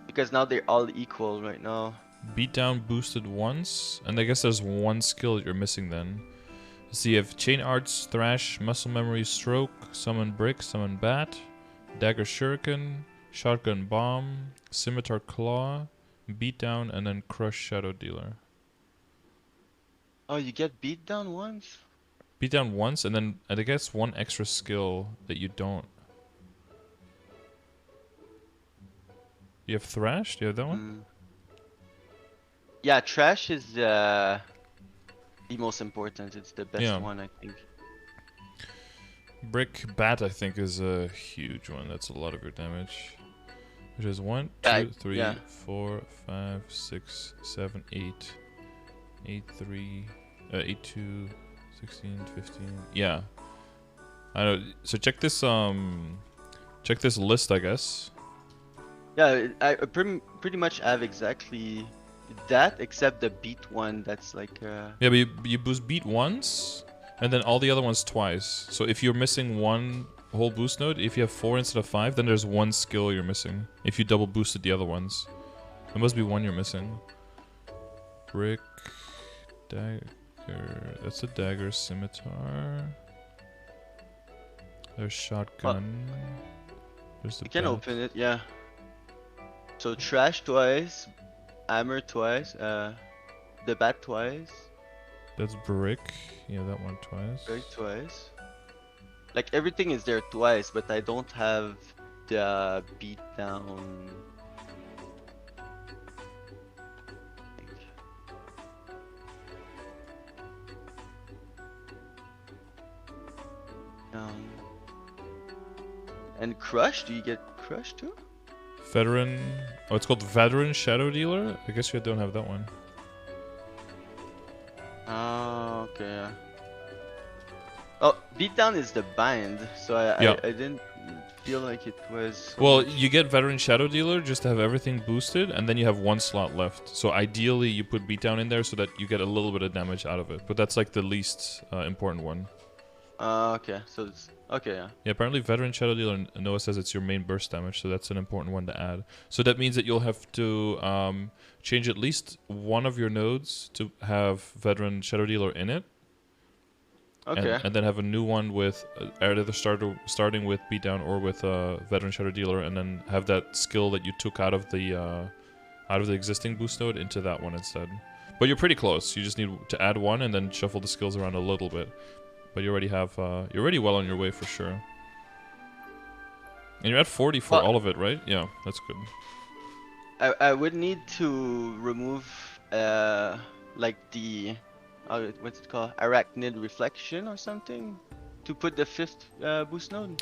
Because now they're all equal right now. Beatdown boosted once, and I guess there's 1 skill that you're missing then. So you have Chain Arts, Thrash, Muscle Memory, Stroke, Summon Brick, Summon Bat, Dagger Shuriken, Shotgun Bomb, Scimitar Claw, Beatdown, and then Crush Shadow Dealer. Oh, you get beatdown once? Beatdown once, and then I guess 1 extra skill that you don't. You have Thrash? Do you have that one? Yeah, Trash is the most important. It's the best one, I think. Brick bat, I think, is a huge one. That's a lot of your damage. Which is 1, Yeah, 2, 3, yeah. 4, 5, 6, 7, 8. 8, 3, 8, 2, 16, 15. Yeah. I know. So check this list, I guess. Yeah, I pretty much have exactly that, except the beat one. That's like. Yeah, but you boost beat once, and then all the other ones twice. So if you're missing one whole boost node, if you have 4 instead of 5, then there's one skill you're missing. If you double boosted the other ones, there must be one you're missing. Brick, dagger. That's a dagger, scimitar. There's shotgun. There's the. You can open it, yeah. So trash twice, hammer twice, the bat twice. That's brick. Yeah, that one twice. Break twice. Like everything is there twice, but I don't have the beat down. And crush? Do you get crush too? Veteran. Oh, it's called Veteran Shadow Dealer? I guess you don't have that one. Oh, okay. Yeah. Oh, beatdown is the bind, so Yeah. I didn't feel like it was. So Well, much. you get Veteran Shadow Dealer just to have everything boosted, and then you have one slot left. So ideally, you put Beatdown in there so that you get a little bit of damage out of it. But that's like the least important one. Okay, so it's okay. Yeah. Yeah, apparently Veteran Shadow Dealer, Noah says it's your main burst damage, so that's an important one to add. So that means that you'll have to change at least one of your nodes to have Veteran Shadow Dealer in it. Okay. And then have a new one with either starting with Beatdown or with Veteran Shadow Dealer, and then have that skill that you took out of the existing boost node into that one instead. But you're pretty close. You just need to add one and then shuffle the skills around a little bit. But you already have you're already well on your way for sure. And you're at 40 for all of it, right? Yeah, that's good. I would need to remove like the what's it called, arachnid reflection or something, to put the 5th boost node.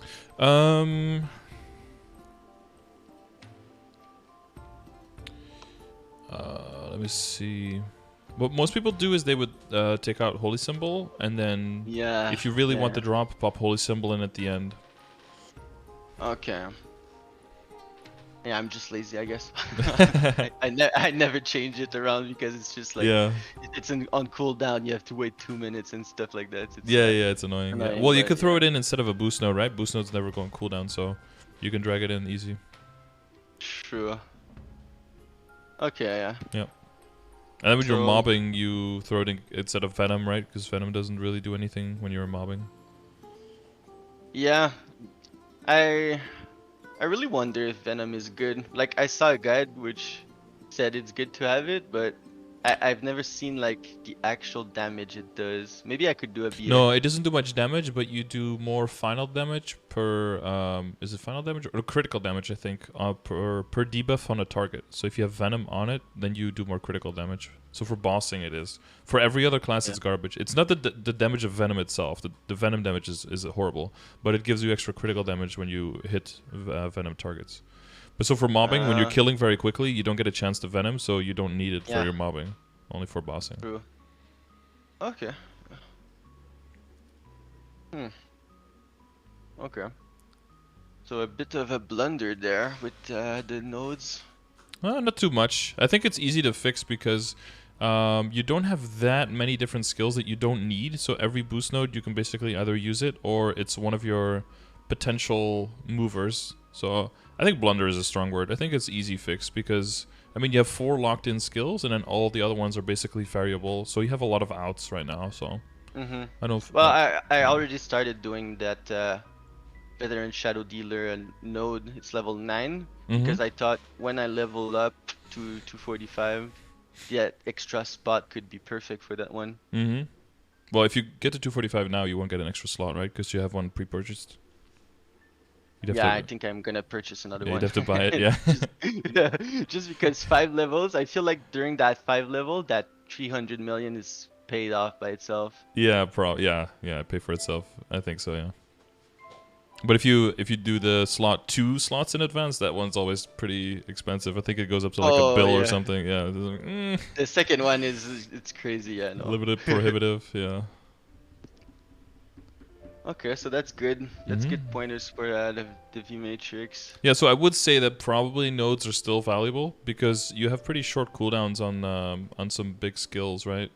Let me see. What most people do is they would take out Holy Symbol, and then if you really want the drop, pop Holy Symbol in at the end. Okay. Yeah, I'm just lazy, I guess. I never change it around because it's just like it's on cooldown. You have to wait 2 minutes and stuff like that. It's, it's annoying. Yeah. Well, you could throw it in instead of a boost node, right? Boost node's never go on cooldown, so you can drag it in easy. True. Okay, yeah. Yeah. And then when you're mobbing, you throw it in instead of Venom, right? Because Venom doesn't really do anything when you're mobbing. Yeah. I really wonder if Venom is good. Like, I saw a guide which said it's good to have it, but I've never seen like the actual damage it does. Maybe I could do a BA. No, it doesn't do much damage, but you do more final damage per is it final damage or critical damage, I think, per debuff on a target. So if you have Venom on it, then you do more critical damage. So for bossing it is. For every other class it's garbage. It's not the damage of Venom itself. The Venom damage is horrible, but it gives you extra critical damage when you hit Venom targets. But so for mobbing, when you're killing very quickly, you don't get a chance to Venom, so you don't need it for your mobbing. Only for bossing. True. Okay. Okay. So a bit of a blunder there with the nodes. Not too much. I think it's easy to fix because you don't have that many different skills that you don't need. So every boost node, you can basically either use it or it's one of your potential movers. So I think blunder is a strong word. I think it's easy fix because, I mean, you have 4 locked-in skills, and then all the other ones are basically variable. So you have a lot of outs right now. So I don't. Well, I already started doing that Veteran Shadow Dealer node. It's level 9 because I thought when I level up to 245, that extra spot could be perfect for that one. Well, if you get to 245 now, you won't get an extra slot, right? Because you have one pre-purchased. Yeah, I think I'm gonna purchase another one. You'd have to buy it, yeah. Just because 5 levels, I feel like during that 5 level, that 300 million is paid off by itself. Yeah, yeah, pay for itself. I think so, yeah. But if you do the slot 2 slots in advance, that one's always pretty expensive. I think it goes up to like a Oh bill or yeah. something. Yeah, it's like, The second one is it's crazy. Yeah, a no. little bit prohibitive. Yeah. Okay, so that's good. That's hmm good pointers for the V matrix. Yeah, so I would say that probably nodes are still valuable because you have pretty short cooldowns on some big skills, right?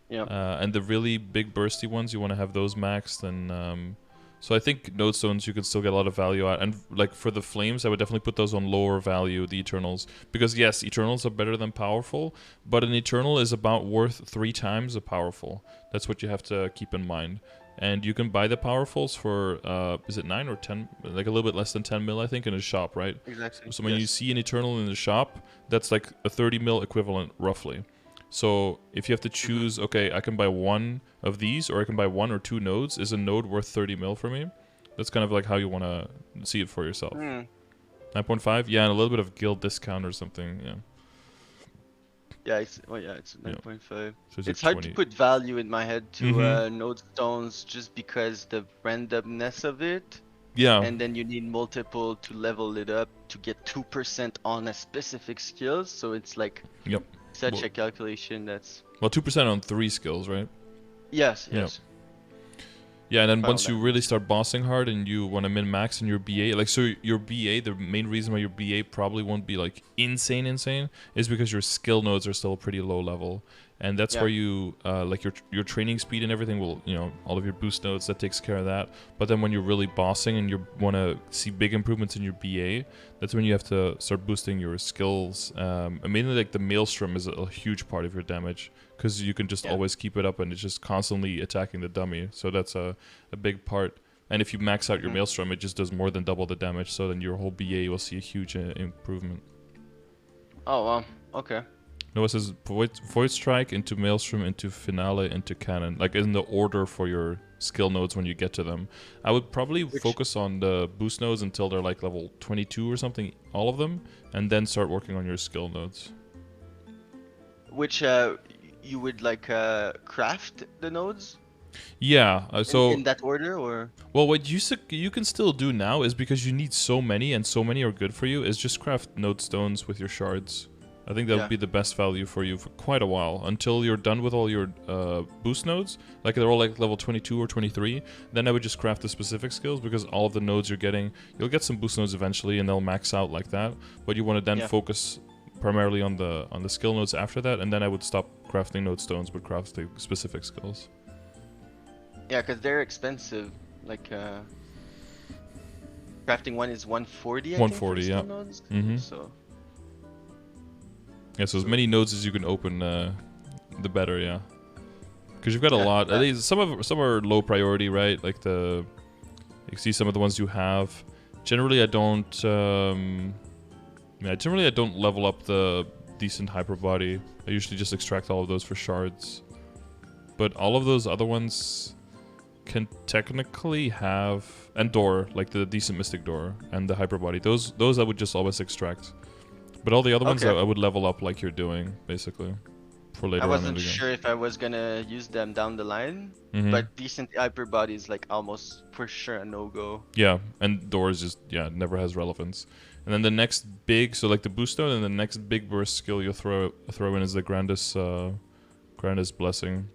Yeah. And the really big bursty ones, you want to have those maxed. And so I think node stones you can still get a lot of value out. And like for the flames, I would definitely put those on lower value, the eternals, because yes, eternals are better than powerful, but an eternal is about worth 3 times a powerful. That's what you have to keep in mind. And you can buy the powerfuls for is it 9 or 10, like a little bit less than 10 mil, I think, in a shop, right? Exactly. So when you see an eternal in the shop, that's like a 30 mil equivalent roughly. So if you have to choose, okay, I can buy one of these or I can buy 1 or 2 nodes, is a node worth 30 mil for me? That's kind of like how you want to see it for yourself. 9.5? Yeah, and a little bit of guild discount or something, yeah. Yeah, it's 9.5. So It's hard to put value in my head to node stones just because the randomness of it. Yeah. And then you need multiple to level it up to get 2% on a specific skill. So it's like such a calculation that's... Well, 2% on 3 skills, right? Yes. Yeah, and then once you really start bossing hard and you want to min-max in your BA, like, so your BA, the main reason why your BA probably won't be, like, insane, is because your skill nodes are still pretty low level. And that's where you, like, your training speed and everything will, you know, all of your boost nodes, that takes care of that. But then when you're really bossing and you want to see big improvements in your BA, that's when you have to start boosting your skills. Mainly, like, the Maelstrom is a huge part of your damage, because you can just always keep it up and it's just constantly attacking the dummy. So that's a big part. And if you max out your Maelstrom, it just does more than double the damage. So then your whole BA will see a huge improvement. Oh, wow. Okay. No, it says Void Strike into Maelstrom into Finale into Cannon. Like in the order for your skill nodes when you get to them. I would probably focus on the boost nodes until they're like level 22 or something, all of them. And then start working on your skill nodes. Which you would like craft the nodes? Yeah, so in that order, or well, what you can still do now is, because you need so many and so many are good for you, is just craft node stones with your shards. I think that would be the best value for you for quite a while, until you're done with all your boost nodes, like they're all like level 22 or 23. Then I would just craft the specific skills, because all of the nodes you're getting, you'll get some boost nodes eventually and they'll max out like that, but you want to then focus primarily on the skill nodes after that, and then I would stop crafting node stones but craft the specific skills. Yeah, because they're expensive. Like crafting one is 140. 140, yeah. Nodes. So yeah, so as many nodes as you can open, the better, yeah. Because you've got a lot. Some are low priority, right? Like you see some of the ones you have. Generally, I don't. Generally I don't level up the decent hyper body. I usually just extract all of those for shards. But all of those other ones can technically have, and door, like the decent mystic door and the hyper body. Those I would just always extract. But all the other ones I would level up like you're doing, basically, for later on. I wasn't sure if I was gonna use them down the line, but decent hyper body is like almost for sure a no-go. Yeah, and doors just never has relevance. And then the next big, so like the boost node, and the next big burst skill you'll throw in is the Grandest Blessing,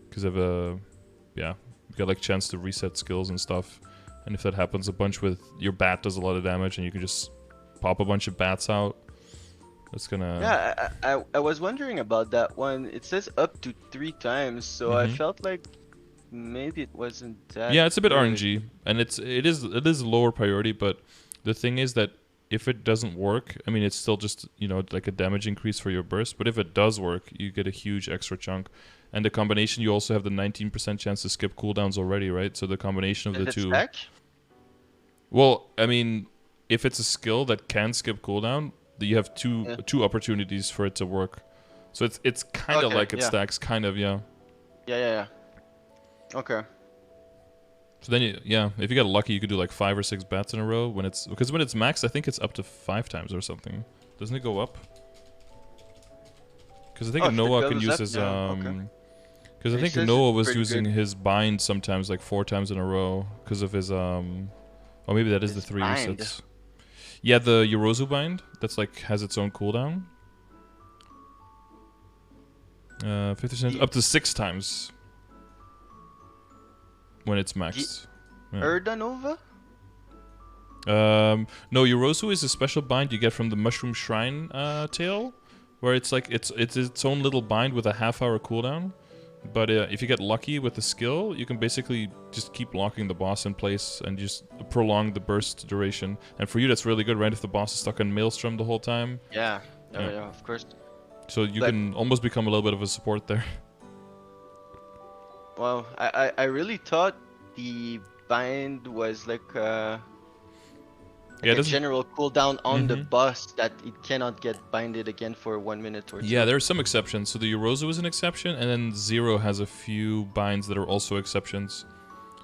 because of you got like chance to reset skills and stuff. And if that happens a bunch with your bat, does a lot of damage, and you can just pop a bunch of bats out. That's gonna. Yeah, I was wondering about that one. It says up to 3 times, so I felt like maybe it wasn't that. Yeah, it's a bit RNG, and it is lower priority, but the thing is that if it doesn't work, I mean, it's still just, like a damage increase for your burst, but if it does work, you get a huge extra chunk. And the combination, you also have the 19% chance to skip cooldowns already, right? So the combination of the two. Stack? Well, I mean, if it's a skill that can skip cooldown, you have two opportunities for it to work. So it's kind of like it stacks, kind of, yeah. Yeah. Okay. So then, if you get lucky, you could do like 5 or 6 bats in a row because when it's maxed, I think it's up to 5 times or something. Doesn't it go up? Because I think Noah can use his because I think Noah was using his bind sometimes like 4 times in a row because of his Oh Oh, maybe that is the This 3 bind. resets. Yeah, the Yorozu bind. That's like has its own cooldown. 50% up to 6 times when it's maxed. Yeah. Urda Nova? No, Yorozu is a special bind you get from the Mushroom Shrine tail, where it's like it's its own little bind with a half-hour cooldown. But if you get lucky with the skill, you can basically just keep locking the boss in place and just prolong the burst duration. And for you, that's really good, right? If the boss is stuck in Maelstrom the whole time. Yeah. Oh, yeah, of course. So you can almost become a little bit of a support there. Well, I really thought the bind was like a general cooldown on the boss that it cannot get binded again for 1 minute or 2. Yeah, there are some exceptions. So the Yorozu is an exception, and then Zero has a few binds that are also exceptions.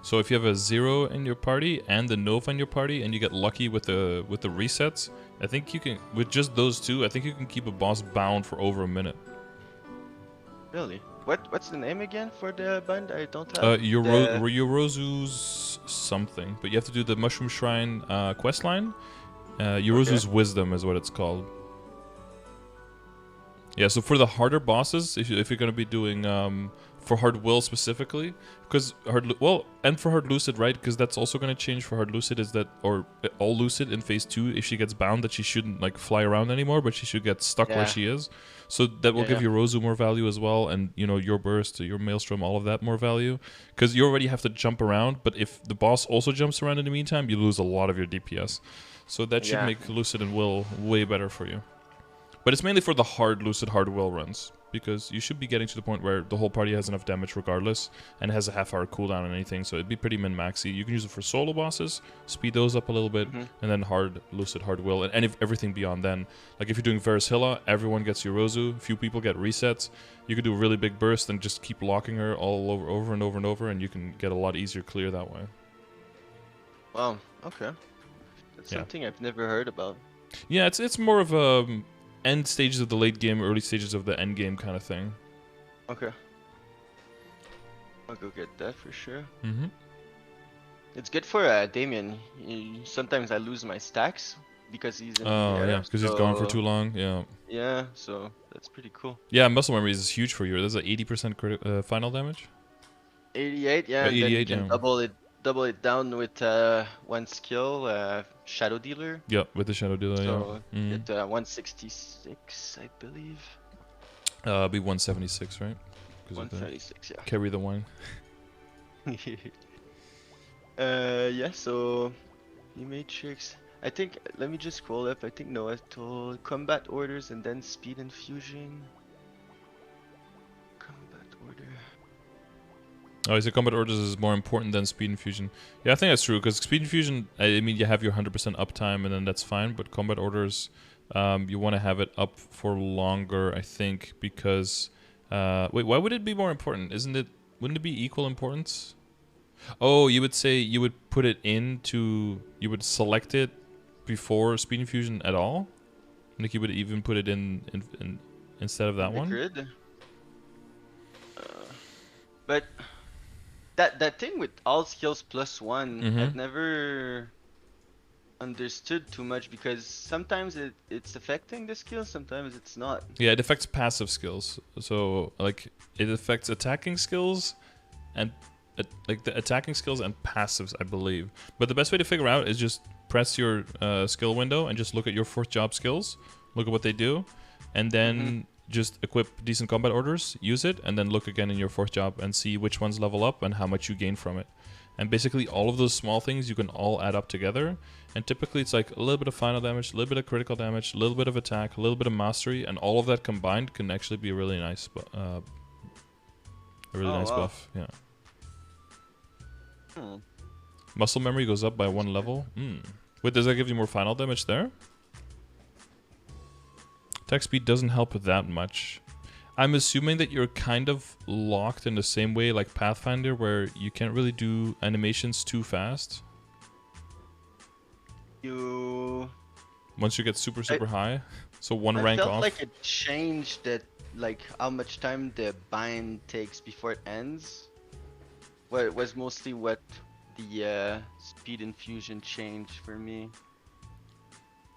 So if you have a Zero in your party and the Nova in your party, and you get lucky with the resets, I think you can, with just those two, I think you can keep a boss bound for over a minute. Really? What's the name again for the bind? I don't have. Yorozu's something, but you have to do the Mushroom Shrine quest line. Yorozu's Wisdom is what it's called. Yeah, so for the harder bosses, if you're going to be doing for Hard Will specifically, because and for Hard Lucid, right? Because that's also going to change for Hard Lucid, is that, or all Lucid in phase 2, if she gets bound, that she shouldn't like fly around anymore, but she should get stuck where she is. So that will give Yorozu more value as well, and you know, your burst, your Maelstrom, all of that more value, because you already have to jump around. But if the boss also jumps around in the meantime, you lose a lot of your DPS. So that should make Lucid and Will way better for you. But it's mainly for the hard Lucid, hard Will runs, because you should be getting to the point where the whole party has enough damage regardless, and has a half-hour cooldown on anything, so it'd be pretty min-maxy. You can use it for solo bosses, speed those up a little bit, and then hard Lucid, hard Will, and if everything beyond then. Like if you're doing Varishilla, everyone gets Yorozu, few people get resets. You could do a really big burst and just keep locking her all over and over and over, and you can get a lot easier clear that way. Wow, okay. That's something I've never heard about. Yeah, it's more of a end stages of the late game, early stages of the end game kind of thing. Okay. I'll go get that for sure. It's good for Damien. Sometimes I lose my stacks because he's in the area, because he's gone for too long. Yeah, so that's pretty cool. Yeah, muscle memory is huge for you. There's a 80% final damage. 88, yeah. 88, then you can double it down with one skill, Shadow Dealer. Yeah, with the Shadow Dealer. So get 166, I believe. Be 176, right? 176, yeah. Carry the wine. Yeah. So, Matrix. I think. Let me just scroll up. I think Noah told combat orders and then speed infusion. Combat order. Oh, he said combat orders is more important than speed infusion. Yeah, I think that's true, because speed infusion, I mean, you have your 100% uptime and then that's fine, but combat orders, you want to have it up for longer, I think, because... wait, why would it be more important? Wouldn't it be equal importance? Oh, you would say you would put it into... You would select it before speed infusion at all? Like you would even put it in instead of that one? Grid? But... That thing with all skills +1, I've never understood too much, because sometimes it's affecting the skill, sometimes it's not. Yeah, it affects passive skills. So like it affects attacking skills and like the attacking skills and passives, I believe. But the best way to figure out is just press your skill window and just look at your 4th job skills, look at what they do, and then just equip decent combat orders, use it, and then look again in your 4th job and see which ones level up and how much you gain from it. And basically all of those small things you can all add up together, and typically it's like a little bit of final damage, a little bit of critical damage, a little bit of attack, a little bit of mastery, and all of that combined can actually be a really nice buff. Yeah. Muscle memory goes up by 1 level. Wait, does that give you more final damage there? Attack speed doesn't help that much. I'm assuming that you're kind of locked in the same way like Pathfinder, where you can't really do animations too fast. Once you get super high, so one rank off. I felt like it changed that, like how much time the bind takes before it ends. Well, it was mostly what the speed infusion change for me,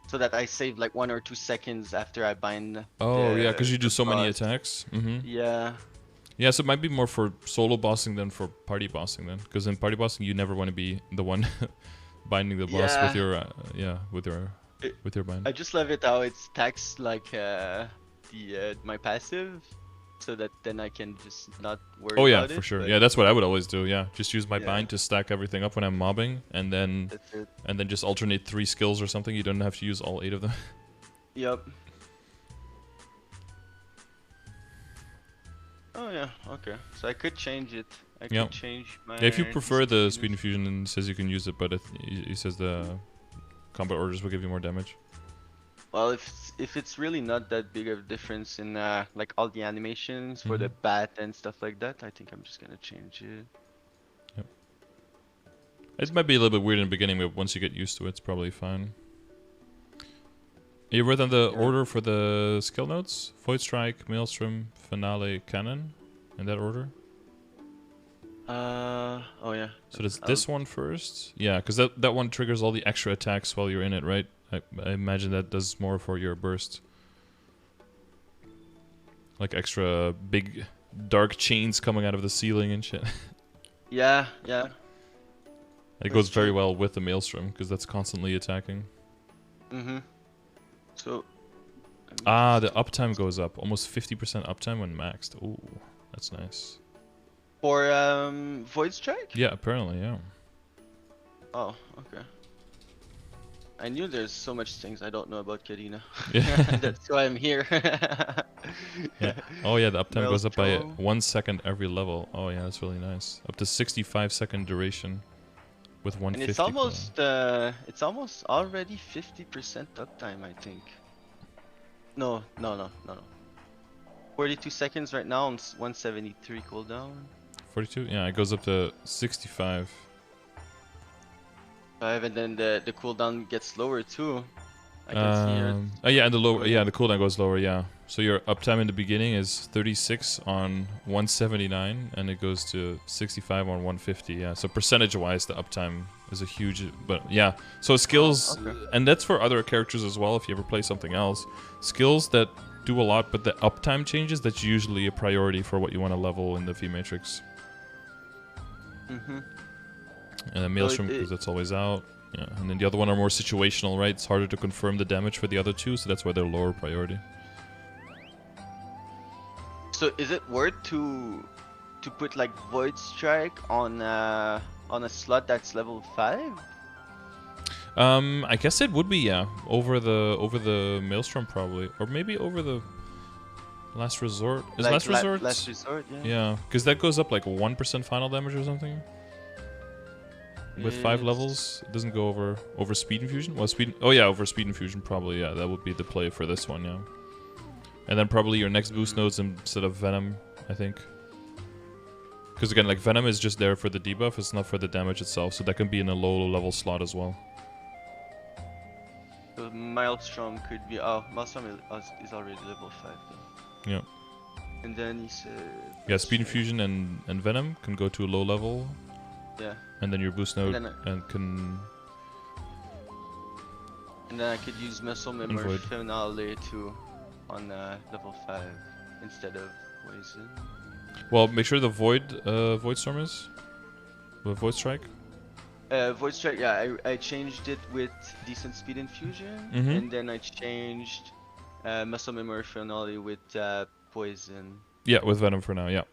so that I save like 1 or 2 seconds after I bind. Oh yeah, because you do the so many boss. attacks. Mm-hmm. Yeah. Yeah, so it might be more for solo bossing than for party bossing then, because in party bossing you never want to be the one binding the boss with Yeah. your with your I bind. just love it how it stacks like my passive, so that then I can just not worry Oh yeah, about for it. sure. But Yeah, that's what I would always do. Yeah, just use my yeah, bind to stack everything up when I'm mobbing, and then that's it. just alternate 3 skills or something. You don't have to use all 8 of them. Yep. Oh yeah, okay. So I could change it. I Yeah. could change my. Yeah, if you prefer the speed speed infusion, then it says you can use it, but he says the combat orders will give you more damage. Well, if it's really not that big of a difference in like all the animations for the Mhm. bat and stuff like that, I think I'm just gonna change it. Yep. It might be a little bit weird in the beginning, but once you get used to it, it's probably fine. You read on the Yeah. order for the skill notes? Void Strike, Maelstrom, Finale, Cannon, in that order. Oh yeah. So does this one first? Yeah, because that one triggers all the extra attacks while you're in it, right? I imagine that does more for your burst. Like extra big dark chains coming out of the ceiling and shit. Yeah, yeah. It goes That's very true. well with the Maelstrom, because that's constantly attacking. Mm-hmm. So. Ah, the uptime goes up. Almost 50% uptime when maxed. Ooh, that's nice. For Void Strike? Yeah, apparently, yeah. Oh, okay. I knew there's so much things I don't know about Cadena. Yeah. That's why I'm here. Yeah. Oh yeah, the uptime goes up by Maelstrom. 1 second every level. Oh yeah, that's really nice. Up to 65-second duration with And 150. it's almost already 50% uptime, I think. No. 42 seconds right now on 173 cooldown. 42? Yeah, it goes up to 65. 5, and then the cooldown gets lower too. I can see here. Oh yeah, and the cooldown goes lower, yeah. So your uptime in the beginning is 36 on 179, and it goes to 65 on 150. Yeah, so percentage-wise, the uptime is a huge. But yeah, so skills, Okay. and that's for other characters as well. If you ever play something else, skills that do a lot, but the uptime changes. That's usually a priority for what you want to level in the V Matrix. Mm-hmm. And then Maelstrom, because that's always out. Yeah, and then the other one are more situational, right? It's harder to confirm the damage for the other two, so that's why they're lower priority. So is it worth to put like Void Strike on a slot that's level 5? I guess it would be, yeah, over the Maelstrom probably, or maybe over the Last Resort. Is Like Last Resort? Last Resort, yeah. Yeah, because that goes up like 1% final damage or something. With 5 It's- levels, it doesn't go over Speed Infusion. Well, speed. Oh yeah, over Speed Infusion probably. Yeah, that would be the play for this one. Yeah, and then probably your next boost nodes instead of Venom, I think. Because again, like Venom is just there for the debuff. It's not for the damage itself, so that can be in a low level slot as well. So Maelstrom could be. Oh, Maelstrom is already level 5 though. Yeah. And then he said. Yeah, Speed Infusion and Venom can go to a low level. Yeah. And then your boost node And can. And then I could use Muscle Memory Void. Finale too on level 5 instead of Poison. Well, make sure the Void Storm is. The Void Strike. Void Strike, yeah, I changed it with decent speed infusion, Mhm. and then I changed Muscle Memory Finale with Poison. Yeah, with Venom for now. Yeah.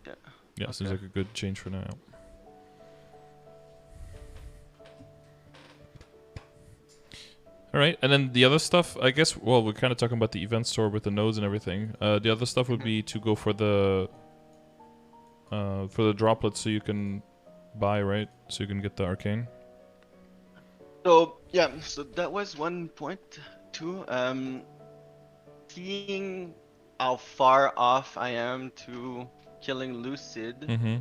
Yeah. Yeah, seems Okay. like a good change for now. All right, and then the other stuff, I guess. Well, we're kind of talking about the event store with the nodes and everything. The other stuff would be to go for the droplets, so you can buy, right? So you can get the arcane. So yeah, so that was one point too. Seeing how far off I am to killing Lucid, Mm-hmm.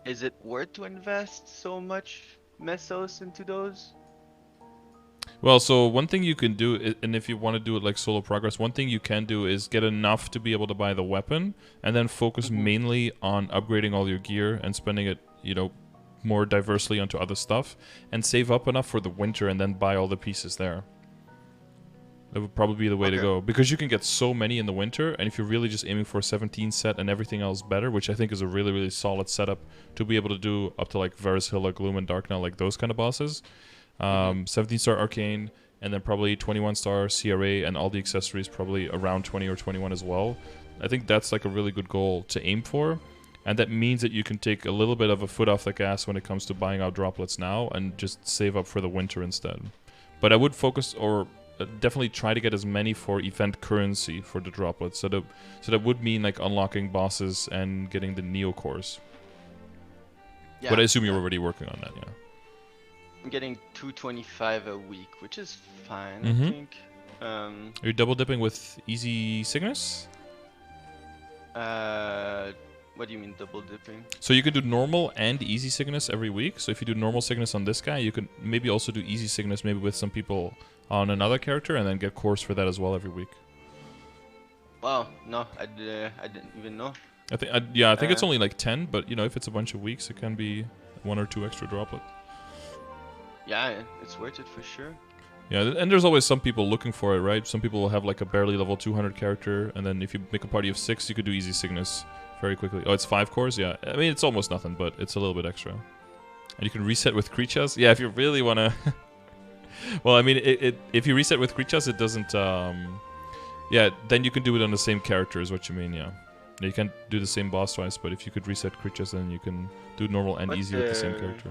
is it worth to invest so much mesos into those? Well, so one thing you can do, and if you want to do it like solo progress, one thing you can do is get enough to be able to buy the weapon, and then focus mainly on upgrading all your gear and spending it, more diversely onto other stuff, and save up enough for the winter and then buy all the pieces there. That would probably be the way to go, because you can get so many in the winter, and if you're really just aiming for a 17 set and everything else better, which I think is a really, really solid setup to be able to do up to like Varishilla, Gloom, and Darknell, like those kind of bosses. 17-star Arcane, and then probably 21-star CRA, and all the accessories probably around 20 or 21 as well. I think that's like a really good goal to aim for, and that means that you can take a little bit of a foot off the gas when it comes to buying out droplets now and just save up for the winter instead. But I would focus, or definitely try to get as many for event currency for the droplets. So that would mean like unlocking bosses and getting the Neo cores. Yeah, but I assume you're already working on that, yeah. I'm getting 225 a week, which is fine, I think. Are you double dipping with Easy Cygnus? What do you mean double dipping? So you could do normal and Easy Cygnus every week. So if you do normal Cygnus on this guy, you could maybe also do Easy Cygnus maybe with some people on another character, and then get cores for that as well every week. Wow, no, I didn't even know. I think it's only like 10, but you know, if it's a bunch of weeks, it can be 1 or 2 extra droplets. Yeah, it's worth it for sure. Yeah, and there's always some people looking for it, right? Some people will have like a barely level 200 character, and then if you make a party of 6, you could do Easy Cygnus very quickly. Oh, it's 5 cores? Yeah. I mean, it's almost nothing, but it's a little bit extra. And you can reset with creatures. Yeah, if you really want to... Well, I mean, if you reset with creatures, it doesn't... Yeah, then you can do it on the same character is what you mean, yeah. You can't do the same boss twice, but if you could reset creatures, then you can do normal and easy with the same character.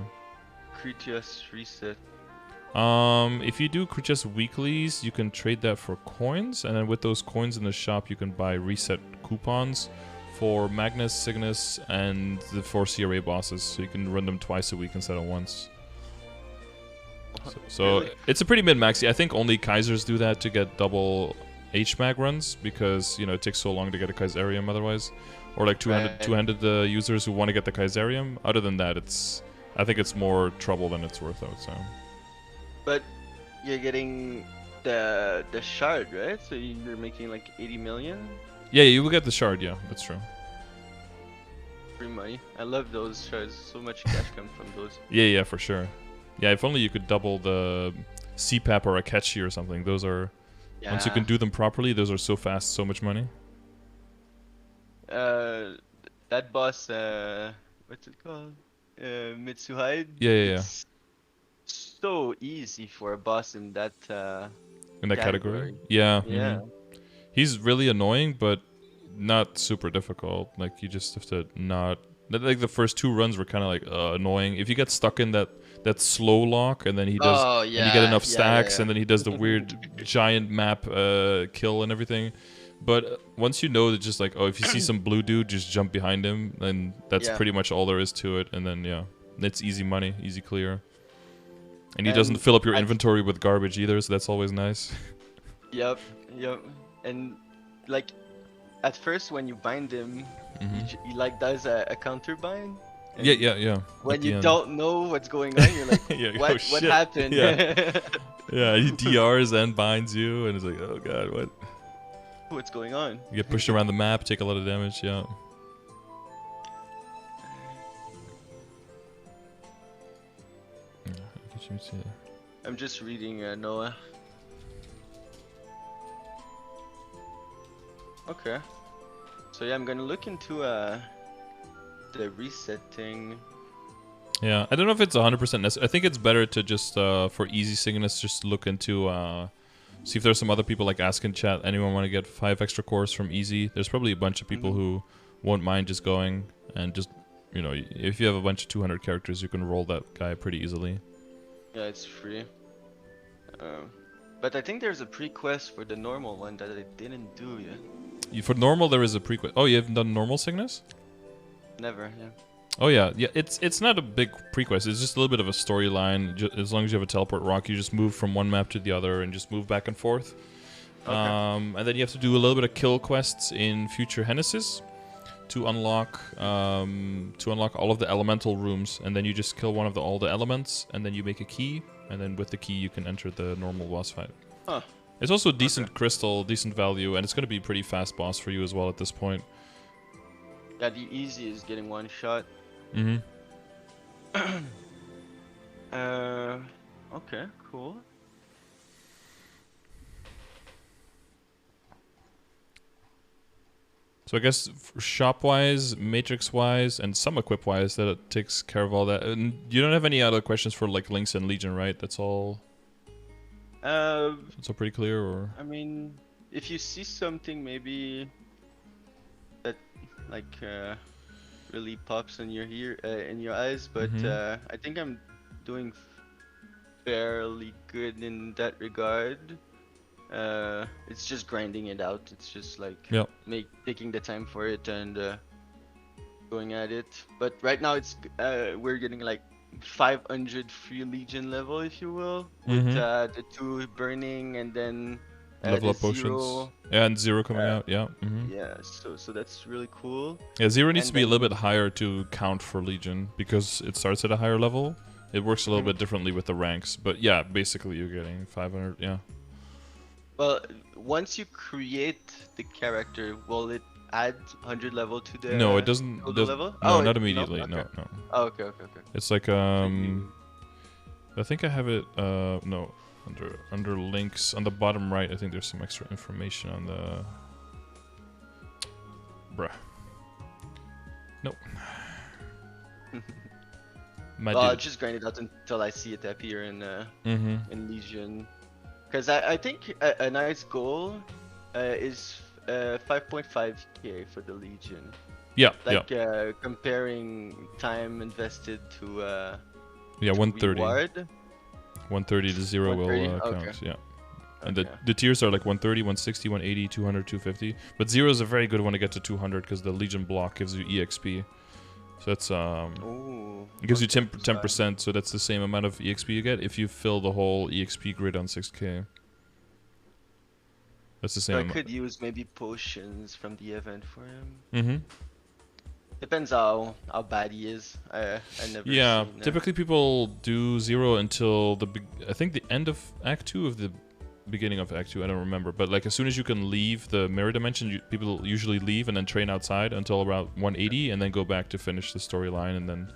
Creatures reset. If you do creatures weeklies, you can trade that for coins, and then with those coins in the shop, you can buy reset coupons for Magnus, Cygnus, and the 4 CRA bosses, so you can run them twice a week instead of once. So really? It's a pretty min-maxy. I think only Kaisers do that to get double HMAG runs, because, you know, it takes so long to get a Kaiserium otherwise. Or like two-handed users who want to get the Kaiserium. Other than that, I think it's more trouble than it's worth, I would say. But you're getting the shard, right? So you're making like 80 million? Yeah, you will get the shard, yeah, that's true. Free money. I love those shards. So much cash comes from those. Yeah, for sure. Yeah, if only you could double the CPAP or Akechi or something. Those are... Yeah. Once you can do them properly, those are so fast, so much money. That boss, what's it called? Mitsuhide? Yeah. So easy for a boss in that category. Yeah. He's really annoying, but not super difficult. Like, you just have to not... Like, the first 2 runs were kind of like annoying. If you get stuck in that slow lock, and then he does, and you get enough stacks, and then he does the weird giant map kill and everything. But once you know that, just like, oh, if you see some blue dude, just jump behind him, and that's pretty much all there is to it. And then it's easy money, easy clear. And he doesn't fill up your inventory with garbage either, so that's always nice. Yep. And like, at first when you bind him, he like does a counter bind. Yeah. When you don't know what's going on, you're like, what happened? Yeah, he DRs and binds you, and it's like, oh god, what? What's going on? You get pushed around the map, take a lot of damage, yeah. I'm just reading Noah. Okay. So yeah, I'm gonna look into the resetting. Yeah, I don't know if it's 100% necessary. I think it's better to just for Easy Cygnus, just look into see if there's some other people, like ask in chat. Anyone want to get 5 extra cores from Easy? There's probably a bunch of people who won't mind just going and just, you know, if you have a bunch of 200 characters, you can roll that guy pretty easily. Yeah, it's free. But I think there's a pre-quest for the normal one that I didn't do yet. For normal, there is a pre-quest. Oh, you haven't done normal Cygnus? Never, yeah. Oh yeah. It's not a big pre-quest. It's just a little bit of a storyline. As long as you have a teleport rock, you just move from one map to the other and just move back and forth. Okay. And then you have to do a little bit of kill quests in future Genesis to unlock all of the elemental rooms, and then you just kill one of all the elements, and then you make a key, and then with the key you can enter the normal boss fight. Huh. It's also a decent crystal, decent value, and it's going to be a pretty fast boss for you as well at this point. Yeah, the easy is getting one shot. Okay, cool. So I guess shop-wise, matrix-wise, and some equip-wise, that it takes care of all that. And you don't have any other questions for like links and Legion, right? That's all. It's all pretty clear, or? I mean, if you see something maybe that like really pops in your in your eyes, but I think I'm doing fairly good in that regard. It's just grinding it out. It's just like taking the time for it and going at it. But right now it's we're getting like 500 free Legion level, if you will, with the 2 burning and then level the up 0. potions. And 0 coming out, yeah. Yeah, so that's really cool. Yeah, 0 needs to be a little bit higher to count for Legion because it starts at a higher level. It works a little bit differently with the ranks, but yeah, basically you're getting 500, yeah. Well, once you create the character, will it add 100 level to the No, it doesn't. level? No, not immediately. No? Okay. No. Oh, okay. It's like I think I have it. No, under links on the bottom right. I think there's some extra information on the. Bruh. Nope. Well, I'll just grind it out until I see it appear in Legion. Because I think a nice goal is 5.5k for the Legion. Yeah, like comparing time invested to 130. Reward. 130 to 0 will count. Yeah. And the tiers are like 130, 160, 180, 200, 250. But 0 is a very good one to get to 200 because the Legion block gives you EXP. So that's it gives you 10%, so that's the same amount of EXP you get if you fill the whole EXP grid on 6k. That's the same. So I could use maybe potions from the event for him. Mm-hmm. Depends how bad he is. I never. Yeah, typically people do 0 until I think the end of Act 2 of the beginning of Act 2. I don't remember, but like as soon as you can leave the mirror dimension, people usually leave and then train outside until about 180, and then go back to finish the storyline and then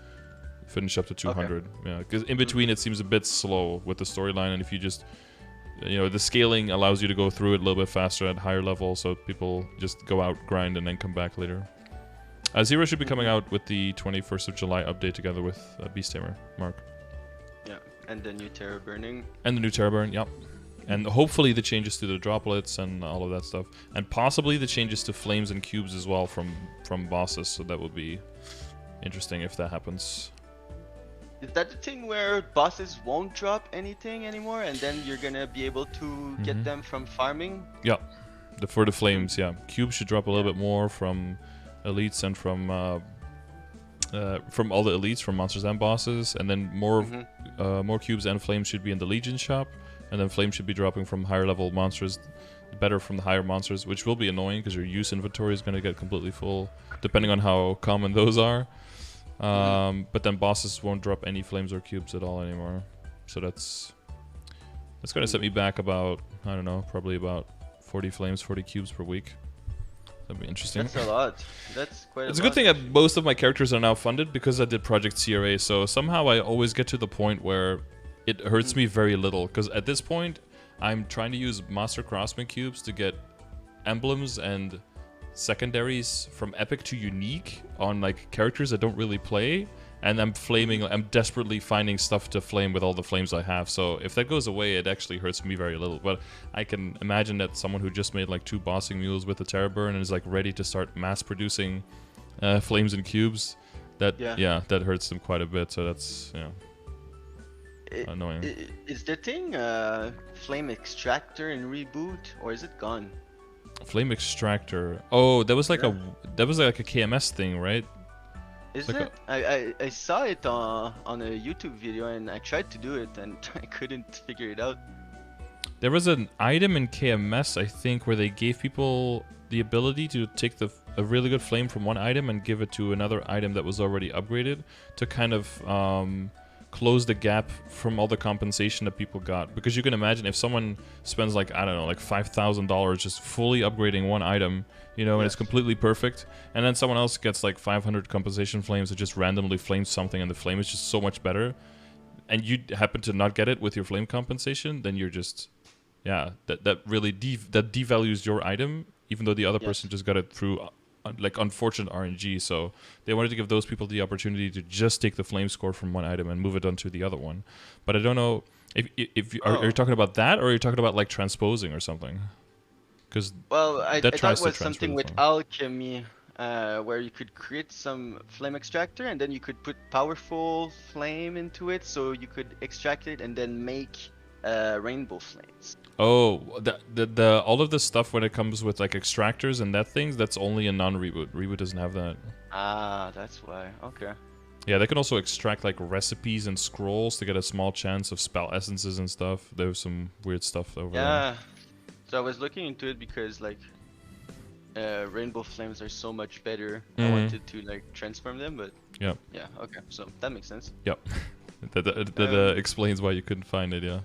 finish up to 200. Yeah, because in between it seems a bit slow with the storyline, and if you just the scaling allows you to go through it a little bit faster at higher level, so people just go out, grind, and then come back later. 0 should be coming out with the 21st of July update together with Beast Tamer, Mark. Yeah, and the new Terror Burning. And the new Terror Burn, yep. And hopefully the changes to the droplets and all of that stuff. And possibly the changes to flames and cubes as well from bosses, so that would be interesting if that happens. Is that the thing where bosses won't drop anything anymore, and then you're gonna be able to get them from farming? Yeah, for the flames, yeah. Cubes should drop a little bit more from elites and from all the elites, from monsters and bosses, and then more cubes and flames should be in the Legion shop, and then flames should be dropping from higher level monsters, better from the higher monsters, which will be annoying because your use inventory is going to get completely full, depending on how common those are. But then bosses won't drop any flames or cubes at all anymore, so that's going to set me back about, I don't know, probably about 40 flames, 40 cubes per week. That'd be interesting. That's a lot. That's quite a lot. It's a good thing that most of my characters are now funded because I did Project CRA, so somehow I always get to the point where it hurts me very little, because at this point I'm trying to use Master Craftsman cubes to get emblems and secondaries from epic to unique on like characters I don't really play, and I'm desperately finding stuff to flame with all the flames I have. So if that goes away, it actually hurts me very little. But I can imagine that someone who just made like 2 bossing mules with the Terror Burn and is like ready to start mass producing flames and cubes, that that hurts them quite a bit. So that's annoying. Is the thing Flame Extractor in Reboot, or is it gone? Flame Extractor. Oh, that was like a KMS thing, right? Is it? I saw it on a YouTube video and I tried to do it and I couldn't figure it out. There was an item in KMS, I think, where they gave people the ability to take a really good flame from one item and give it to another item that was already upgraded to kind of close the gap from all the compensation that people got. Because you can imagine if someone spends like, I don't know, like $5,000 just fully upgrading one item, you know, and it's completely perfect, and then someone else gets like 500 compensation flames that just randomly flames something, and the flame is just so much better, and you happen to not get it with your flame compensation, then you're just, yeah, that really devalues your item, even though the other person just got it through like unfortunate RNG. So they wanted to give those people the opportunity to just take the flame score from one item and move it onto the other one. But I don't know if you, are you talking about that, or are you talking about like transposing or something? Because I that thought tries it to was transfer something the with flame. alchemy, where you could create some flame extractor and then you could put powerful flame into it, so you could extract it and then make rainbow flames. Oh, the all of the stuff when it comes with like extractors and that things, that's only a non-reboot. Reboot doesn't have that. Ah, that's why. Okay. Yeah, they can also extract like recipes and scrolls to get a small chance of spell essences and stuff. There's some weird stuff over there. Yeah. So I was looking into it because like rainbow flames are so much better. I wanted to like transform them, but yeah, okay, so that makes sense. Yep. that explains why you couldn't find it. Yeah.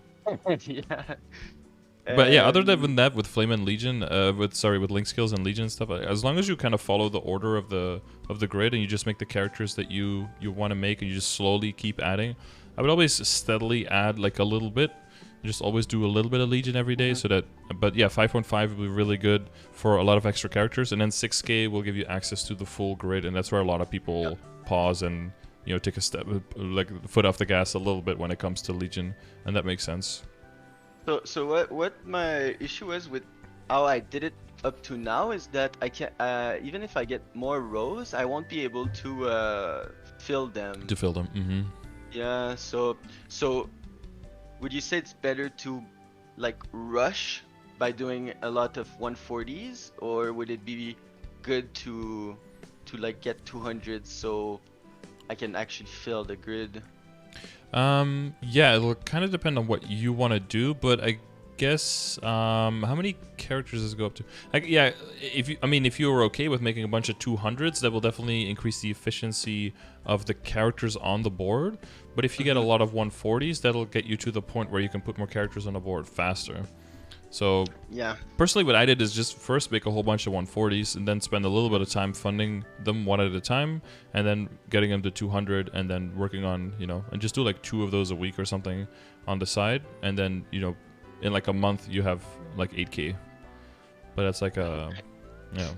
Yeah. But yeah, other than that, with Flame and Legion, with Link skills and Legion stuff, as long as you kind of follow the order of the grid and you just make the characters that you want to make, and you just slowly keep adding, I would always steadily add like a little bit. Just always do a little bit of Legion every day, so that. But yeah, 5.5 will be really good for a lot of extra characters, and then 6K will give you access to the full grid, and that's where a lot of people pause and, you know, take a step, like foot off the gas a little bit when it comes to Legion, and that makes sense. So what my issue is with how I did it up to now is that I can even if I get more rows, I won't be able to fill them. To fill them. Mm-hmm. Yeah. So would you say it's better to like rush by doing a lot of 140s, or would it be good to like get 200 so I can actually fill the grid? Yeah, it'll kind of depend on what you want to do, but I guess how many characters does it go up to? Like, yeah, if you were okay with making a bunch of 200s, that will definitely increase the efficiency of the characters on the board. But if you get a lot of 140s, that'll get you to the point where you can put more characters on the board faster. So yeah, personally, what I did is just first make a whole bunch of 140s and then spend a little bit of time funding them one at a time, and then getting them to 200, and then working on, you know, and just do like 2 of those a week or something on the side, and then, you know, in like a month you have like 8K. But that's like a, yeah.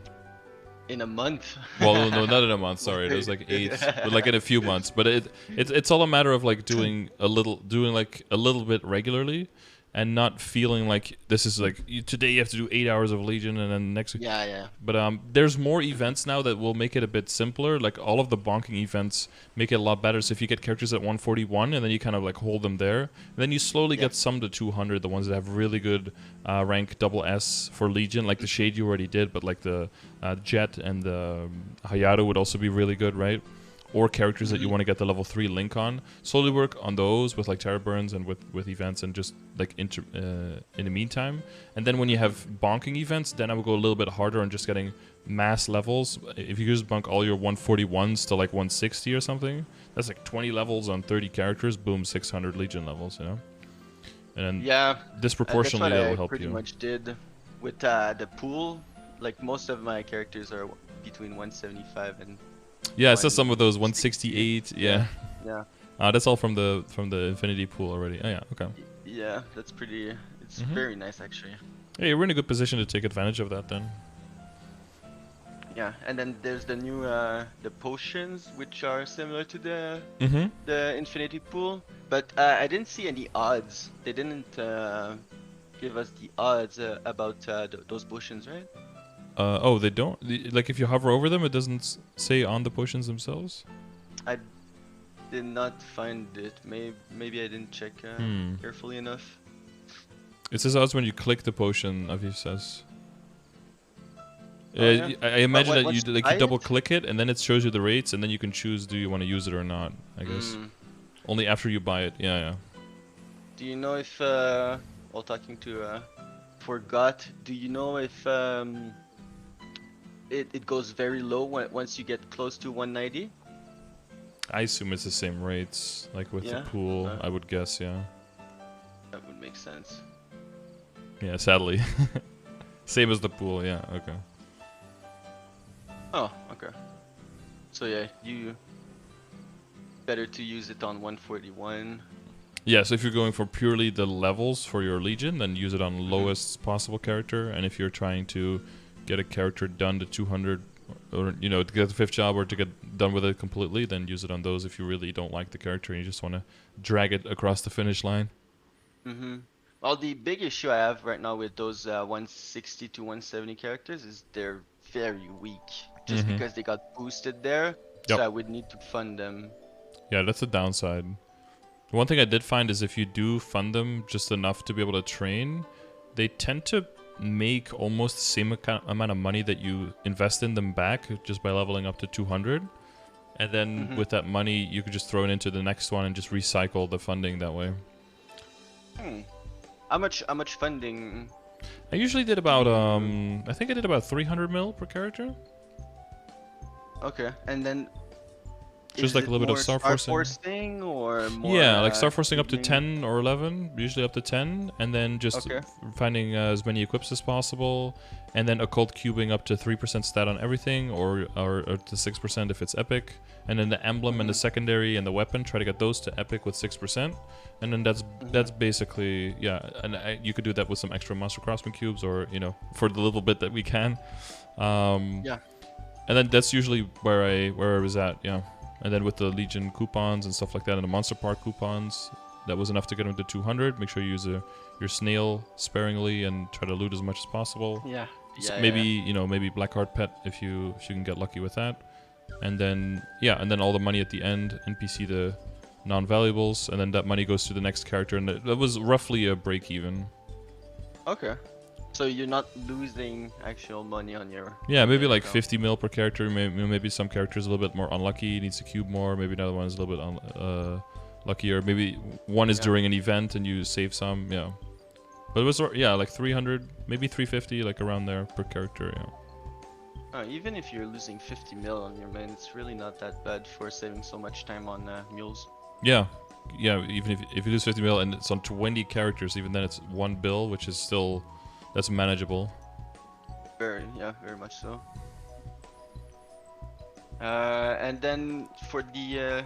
In a month. Well, no, not in a month. Sorry, there's like 8, but like in a few months. But it's all a matter of like doing like a little bit regularly, and not feeling like this is like today you have to do 8 hours of Legion and then next week. Yeah. But there's more events now that will make it a bit simpler. Like all of the bonking events make it a lot better. So if you get characters at 141 and then you kind of like hold them there, and then you slowly get some to 200. The ones that have really good rank double S for Legion, like the Shade you already did, but like the Jet and the Hayato would also be really good, right? Or characters that you want to get the level 3 link on. Slowly work on those with like Terror Burns and with events, and just like in the meantime. And then when you have bonking events, then I would go a little bit harder on just getting mass levels. If you just bunk all your 141s to like 160 or something, that's like 20 levels on 30 characters. Boom, 600 Legion levels, you know? And yeah, disproportionately that will help pretty you. much did with the pool. Like most of my characters are between 175 and yeah, I saw some of those 168. Yeah. Yeah. That's all from the Infinity pool already. Oh yeah, okay. Yeah, that's pretty. It's very nice actually. Hey, we're in a good position to take advantage of that then. Yeah, and then there's the new the potions, which are similar to the Infinity pool, but I didn't see any odds. They didn't give us the odds about those potions, right? Oh, they don't? Like, if you hover over them, it doesn't say on the potions themselves? I did not find it. Maybe I didn't check carefully enough. It says odds when you click the potion, Aviv says. Yeah. I imagine that you you double click it, and then it shows you the rates, and then you can choose do you want to use it or not, I guess. Only after you buy it, yeah. Do you know if, while talking to Forgot, do you know if it goes very low once you get close to 190? I assume it's the same rates, like with the Yeah? pool, Okay. I would guess, yeah. That would make sense. Yeah, sadly. Same as the pool, yeah, okay. Oh, okay. So yeah, you better to use it on 141. Yeah, so if you're going for purely the levels for your Legion, then use it on lowest possible character, and if you're trying to get a character done to 200, or, you know, to get the 5th job or to get done with it completely, then use it on those if you really don't like the character and you just want to drag it across the finish line. Well, the big issue I have right now with those 160 to 170 characters is they're very weak. Just because they got boosted there, Yep. so I would need to fund them. Yeah, that's the downside. One thing I did find is if you do fund them just enough to be able to train, they tend to make almost the same amount of money that you invest in them back just by leveling up to 200. And then with that money, you could just throw it into the next one and just recycle the funding that way. How much funding? I usually did about, I think I did about 300 mil per character. Okay, and then Just like a little bit of star forcing or more, yeah, like star forcing up to evening? 10 or 11, usually up to 10, and then just finding as many equips as possible, and then occult cubing up to 3% stat on everything, or to 6% if it's epic, and then the emblem and the secondary and the weapon, try to get those to epic with 6%, and then that's basically, yeah, and you could do that with some extra monster crossman cubes, or, you know, for the little bit that we can. Yeah. And then that's usually where I was at, yeah. And then with the Legion coupons and stuff like that, and the Monster Park coupons, that was enough to get them to 200. Make sure you use your snail sparingly and try to loot as much as possible. Yeah. So maybe you know, maybe Blackheart Pet if you can get lucky with that. And then and then all the money at the end, NPC the non-valuables, and then that money goes to the next character, and that was roughly a break even. Okay. So you're not losing actual money on your... Yeah, maybe like 50 mil per character. Maybe some characters a little bit more unlucky, needs to cube more. Maybe another one is a little bit luckier. Maybe one is during an event and you save some. Yeah, but it was like 300, maybe 350, like around there per character. Yeah. Even if you're losing 50 mil on your man, it's really not that bad for saving so much time on mules. Yeah. Even if you lose 50 mil and it's on 20 characters, even then it's one bill, which is still. That's manageable. Very much so. And then for the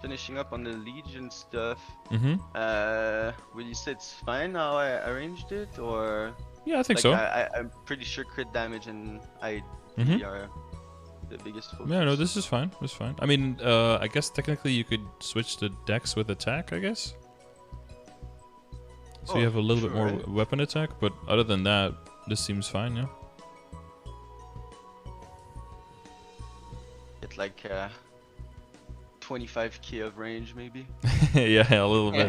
finishing up on the Legion stuff, would you say it's fine how I arranged it, or? Yeah, I think like, so. I'm pretty sure crit damage and ID are the biggest focus. Yeah, no, this is fine. This is fine. I mean, I guess technically you could switch the dex with attack, I guess. So you have a little bit more weapon attack, but other than that, this seems fine, yeah. Get like 25k of range, maybe. Yeah, a little bit.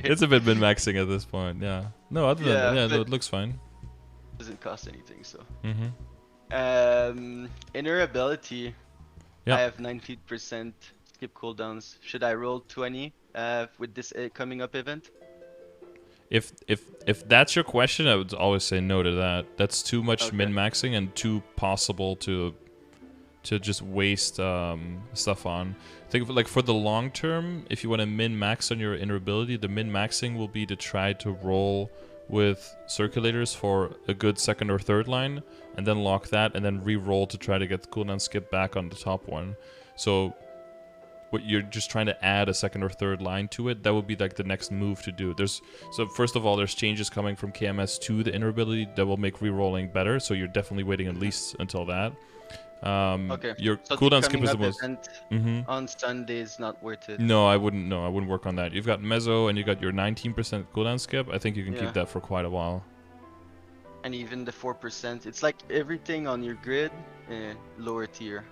It's a bit min-maxing at this point, yeah. No, other than that, no, it looks fine. Doesn't cost anything, so. Inner ability. I have 90% skip cooldowns. Should I roll 20 with this coming up event? If that's your question, I would always say no to that. That's too much min-maxing and too possible to just waste stuff on. Think of, like, for the long term, if you want to min-max on your inner ability, the min-maxing will be to try to roll with circulators for a good second or third line, and then lock that, and then re-roll to try to get the cooldown skip back on the top one. So what you're just trying to add a second or third line to it, that would be like the next move to do. So first of all, there's changes coming from KMS to the inner ability that will make re-rolling better, so you're definitely waiting at least until that. Your cooldown skip is the most. On Sunday is not worth it. No, I wouldn't work on that. You've got Mezzo and you got your 19% cooldown skip. I think you can keep that for quite a while. And even the 4%, it's like everything on your grid, lower tier.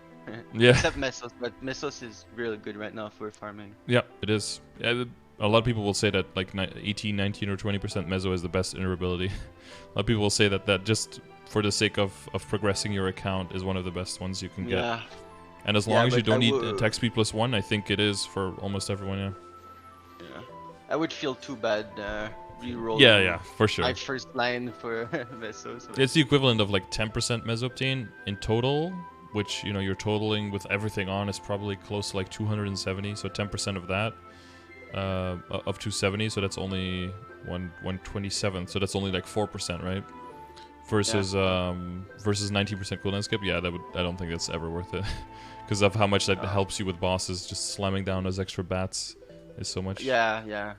Yeah. Except Mesos, but Mesos is really good right now for farming. Yeah, it is. Yeah, a lot of people will say that like 18, 19, or 20% Mezzo is the best inner ability. A lot of people will say that just for the sake of progressing your account is one of the best ones you can get. And as long as you don't need attack speed +1, I think it is for almost everyone, yeah. I would feel too bad re-rolling. Yeah, for sure. My first line for Mesos. It's the equivalent of like 10% Meso obtain in total, which you're totaling with everything on is probably close to like 270. So 10% of that of 270, so that's only 127. So that's only like 4%, right? Versus versus 19% cooldown skip. Yeah, I don't think that's ever worth it because of how much that helps you with bosses. Just slamming down those extra bats is so much. Yeah.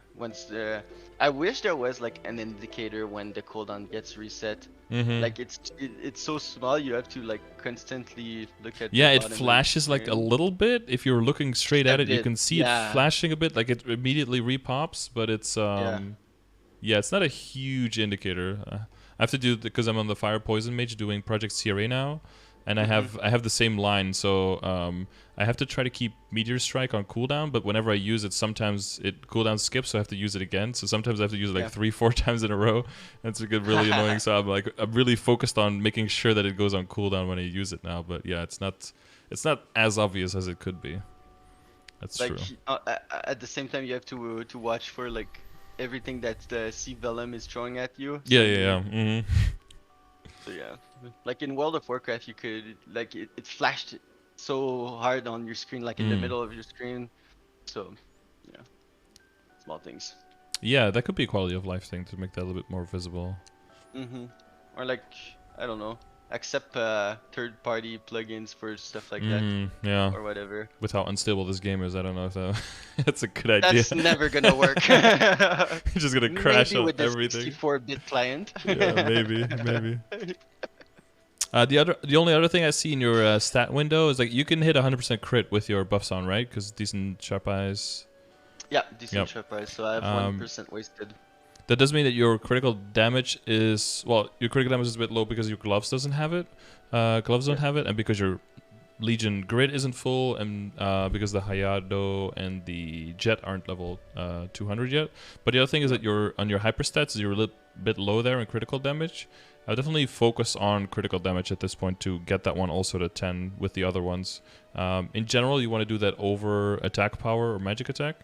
I wish there was like an indicator when the cooldown gets reset. Like it's so small, you have to like constantly look at. Yeah, the it bottom of flashes the like a screen. little bit. If you're looking straight at it, you can see yeah. it flashing a bit. Like it immediately repops, but it's yeah, it's not a huge indicator. I have to do because I'm on the Fire Poison Mage doing Project CRA now, and I have the same line. So I have to try to keep Meteor Strike on cooldown, but whenever I use it, sometimes it cooldown skips, so I have to use it again. So sometimes I have to use it like 3-4 times in a row. That's really annoying. So I'm really focused on making sure that it goes on cooldown when I use it now. But yeah, it's not as obvious as it could be. That's like, true. At the same time, you have to watch for like everything that the Sea Vellum is throwing at you. So yeah. So yeah, like in World of Warcraft, you could like it flashed so hard on your screen, like in the middle of your screen. So yeah, small things. Yeah, that could be a quality of life thing to make that a little bit more visible. Or like, I don't know, accept third-party plugins for stuff like that. Yeah. Or whatever. With how unstable this game is, I don't know if that's a good idea. That's never gonna work. You're just gonna crash maybe on with everything. The 64-bit client. Yeah, maybe. The only other thing I see in your stat window is like you can hit 100% crit with your buffs on, right? Because decent sharp eyes. Yeah, decent sharp eyes. So I have 1% wasted. That does mean that your critical damage is your critical damage is a bit low because your gloves doesn't have it. Gloves don't have it, and because your Legion grid isn't full, and because the Hayado and the Jet aren't level 200 yet. But the other thing is that on your hyper stats, you're a little bit low there in critical damage. I would definitely focus on critical damage at this point to get that one also to 10 with the other ones. In general, you want to do that over attack power or magic attack.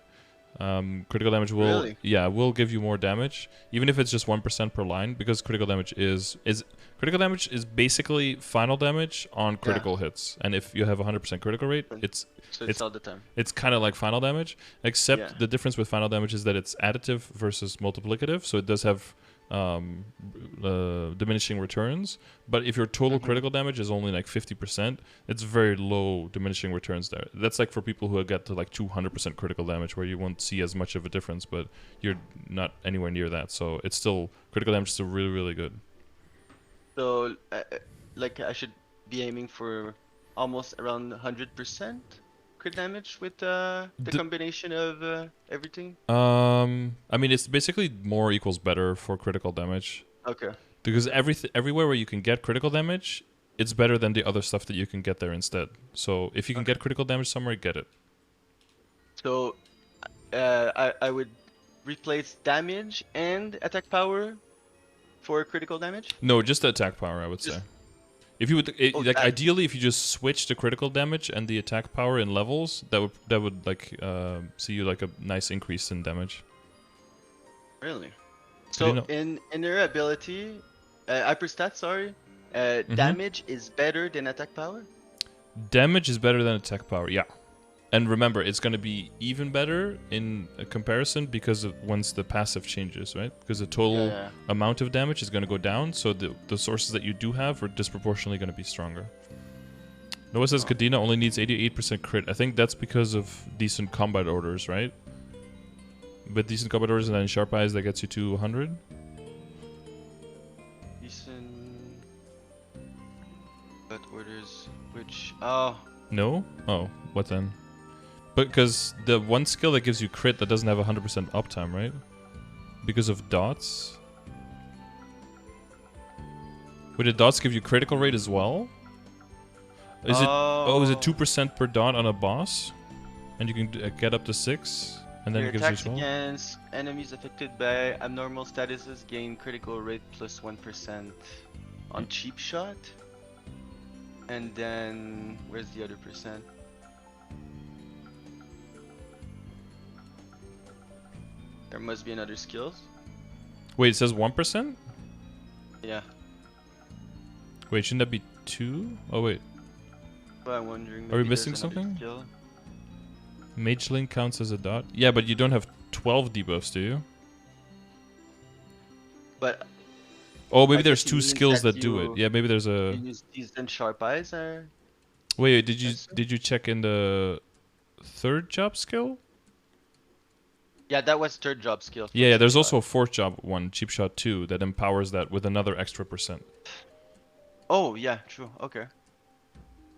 Critical damage will give you more damage, even if it's just 1% per line, because critical damage is basically final damage on critical hits. And if you have 100% critical rate, it's all the time. It's kind of like final damage, except the difference with final damage is that it's additive versus multiplicative, so it does have diminishing returns. But if your total critical damage is only like 50%, it's very low diminishing returns there. That's like for people who get to like 200% critical damage, where you won't see as much of a difference, but you're not anywhere near that. So it's still, critical damage is still really, really good. So like I should be aiming for almost around 100% crit damage with the combination of everything? I mean, it's basically more equals better for critical damage. Okay. Because everywhere where you can get critical damage, it's better than the other stuff that you can get there instead. So if you can get critical damage somewhere, get it. So I would replace damage and attack power for critical damage? No, just the attack power, I would say. If you would ideally, if you just switch the critical damage and the attack power in levels, that would like see you like a nice increase in damage. Really? So in your ability, hyper stats, sorry, damage is better than attack power? Damage is better than attack power, yeah. And remember, it's going to be even better in a comparison because of once the passive changes, right? Because the total amount of damage is going to go down, so the sources that you do have are disproportionately going to be stronger. Noah says Cadena only needs 88% crit. I think that's because of decent combat orders, right? But decent combat orders and then sharp eyes, that gets you to 100? Decent combat orders, which... Oh. No? Oh, what then? But because the one skill that gives you crit that doesn't have 100% uptime, right? Because of dots? Would the dots give you critical rate as well? Is it 2% per dot on a boss? And you can get up to 6? And then it gives you as well? Against enemies affected by abnormal statuses gain critical rate plus 1% on cheap shot. And then, where's the other percent? There must be another skills. Wait, it says 1%? Yeah. Wait, shouldn't that be 2? Oh, wait. But I'm wondering. Are we Maybe missing there's another something? skill. Mage Link counts as a dot. Yeah, but you don't have 12 debuffs, do you? But Oh, maybe I there's guess it two means skills that that do it. Yeah, maybe there's you a. use decent sharp eyes, or Wait, yes. did you check in the third job skill? Yeah, that was third job skill. For Yeah, cheap there's shot. also a fourth job one, Cheap Shot 2, that empowers that with another extra %. Oh yeah, true. Okay.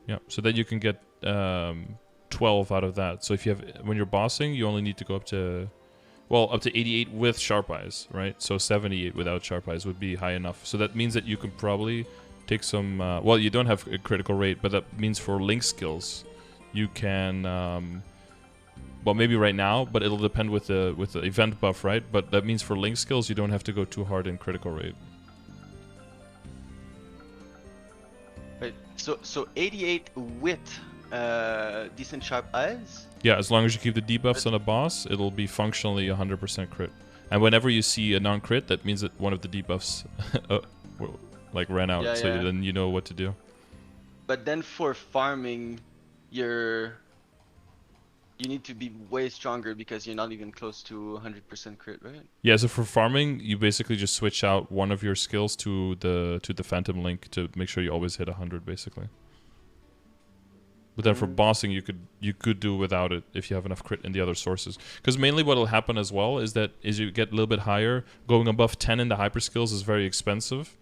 Yeah, so that you can get 12 out of that. So if you have, when you're bossing, you only need to go up to, well, up to 88 with sharp eyes, right? So 78 without sharp eyes would be high enough. So that means that you can probably take some, well, you don't have a critical rate, but that means for link skills, you can, well, maybe right now, but it'll depend with the event buff, right? But that means for link skills, you don't have to go too hard in critical rate. Right. So 88 with decent sharp eyes. Yeah, as long as you keep the debuffs on a boss, it'll be functionally 100% crit. And whenever you see a non-crit, that means that one of the debuffs like ran out, Yeah, so yeah. then you know what to do. But then for farming, you need to be way stronger because you're not even close to 100% crit, right? Yeah, so for farming, you basically just switch out one of your skills to the Phantom Link to make sure you always hit 100, basically. But then for bossing, you could do without it if you have enough crit in the other sources. Because mainly what will happen as well is that as you get a little bit higher, going above 10 in the hyper skills is very expensive.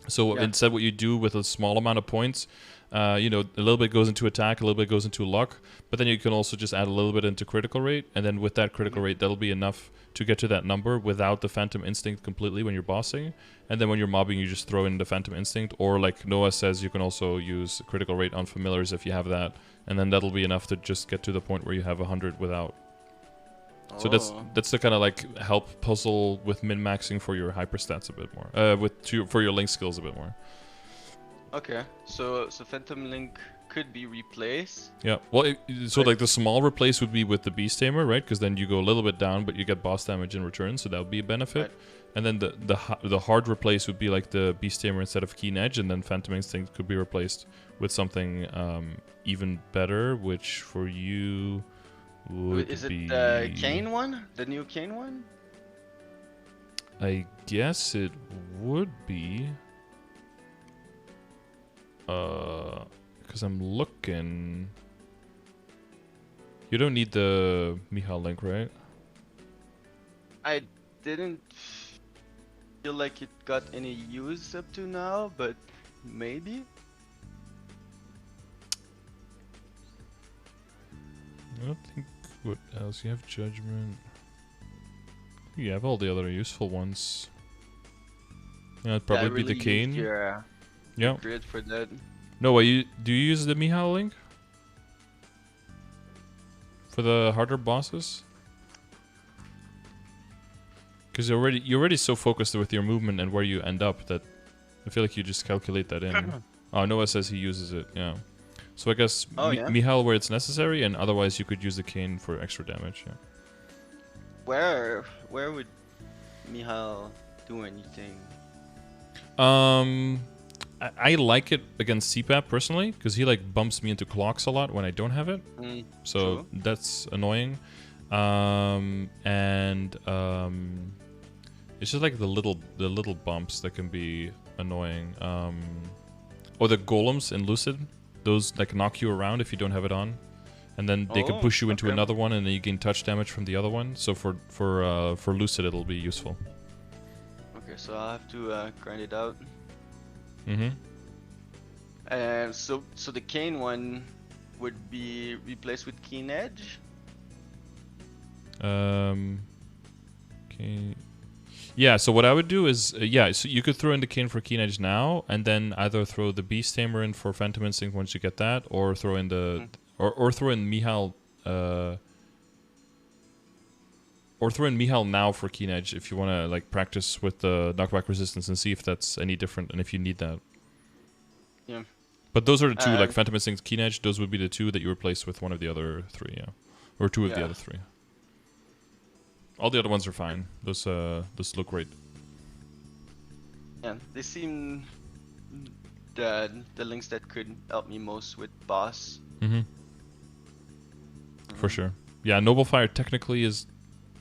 So instead, what you do with a small amount of points, you know, a little bit goes into attack, a little bit goes into luck, but then you can also just add a little bit into critical rate, and then with that critical rate, that'll be enough to get to that number without the Phantom Instinct completely when you're bossing. And then when you're mobbing, you just throw in the Phantom Instinct, or like Noah says, you can also use critical rate on familiars if you have that, and then that'll be enough to just get to the point where you have 100 without. So that's the kind of like help puzzle with min-maxing for your hyper stats a bit more, for your link skills a bit more. Okay, so Phantom Link could be replaced. Yeah, well, so like the small replace would be with the Beast Tamer, right? Because then you go a little bit down, but you get boss damage in return, so that would be a benefit. Right. And then the hard replace would be like the Beast Tamer instead of Keen Edge, and then Phantom Instinct could be replaced with something even better, which for you would be... Is it the Kane one? The new Kane one? I guess it would be... because I'm looking... You don't need the Michal link, right? I didn't feel like it got any use up to now, but maybe? I don't think... What else? You have Judgment. You have all the other useful ones. Yeah, it'd probably be the Kane. Yeah. Grid for that. No, do you use the Michal link? For the harder bosses? Because you're already so focused with your movement and where you end up that I feel like you just calculate that in. Oh, Noah says he uses it, yeah. So I guess Michal where it's necessary, and otherwise you could use the Kane for extra damage, yeah. Where would Michal do anything? I like it against CPAP personally, because he like bumps me into clocks a lot when I don't have it. So that's annoying. It's just like the little bumps that can be annoying. Or the golems in Lucid, those like knock you around if you don't have it on, and then they can push you into another one, and then you gain touch damage from the other one. So for Lucid, it'll be useful. Okay, so I'll have to grind it out. Mm-hmm. And so the Kane one would be replaced with Keen Edge. Okay. Yeah, so what I would do is, so you could throw in the Kane for Keen Edge now, and then either throw the Beast Tamer in for Phantom Instinct once you get that, or throw in the, or throw in Michal, or throw in Michal now for Keen Edge if you want to like practice with the knockback resistance and see if that's any different and if you need that. Yeah. But those are the two, like Phantom Instinct, Keen Edge, those would be the two that you replace with one of the other three, yeah. Or two of the other three. All the other ones are fine. Those look great. Yeah, they seem the links that could help me most with boss. For sure. Yeah, Noble Fire technically is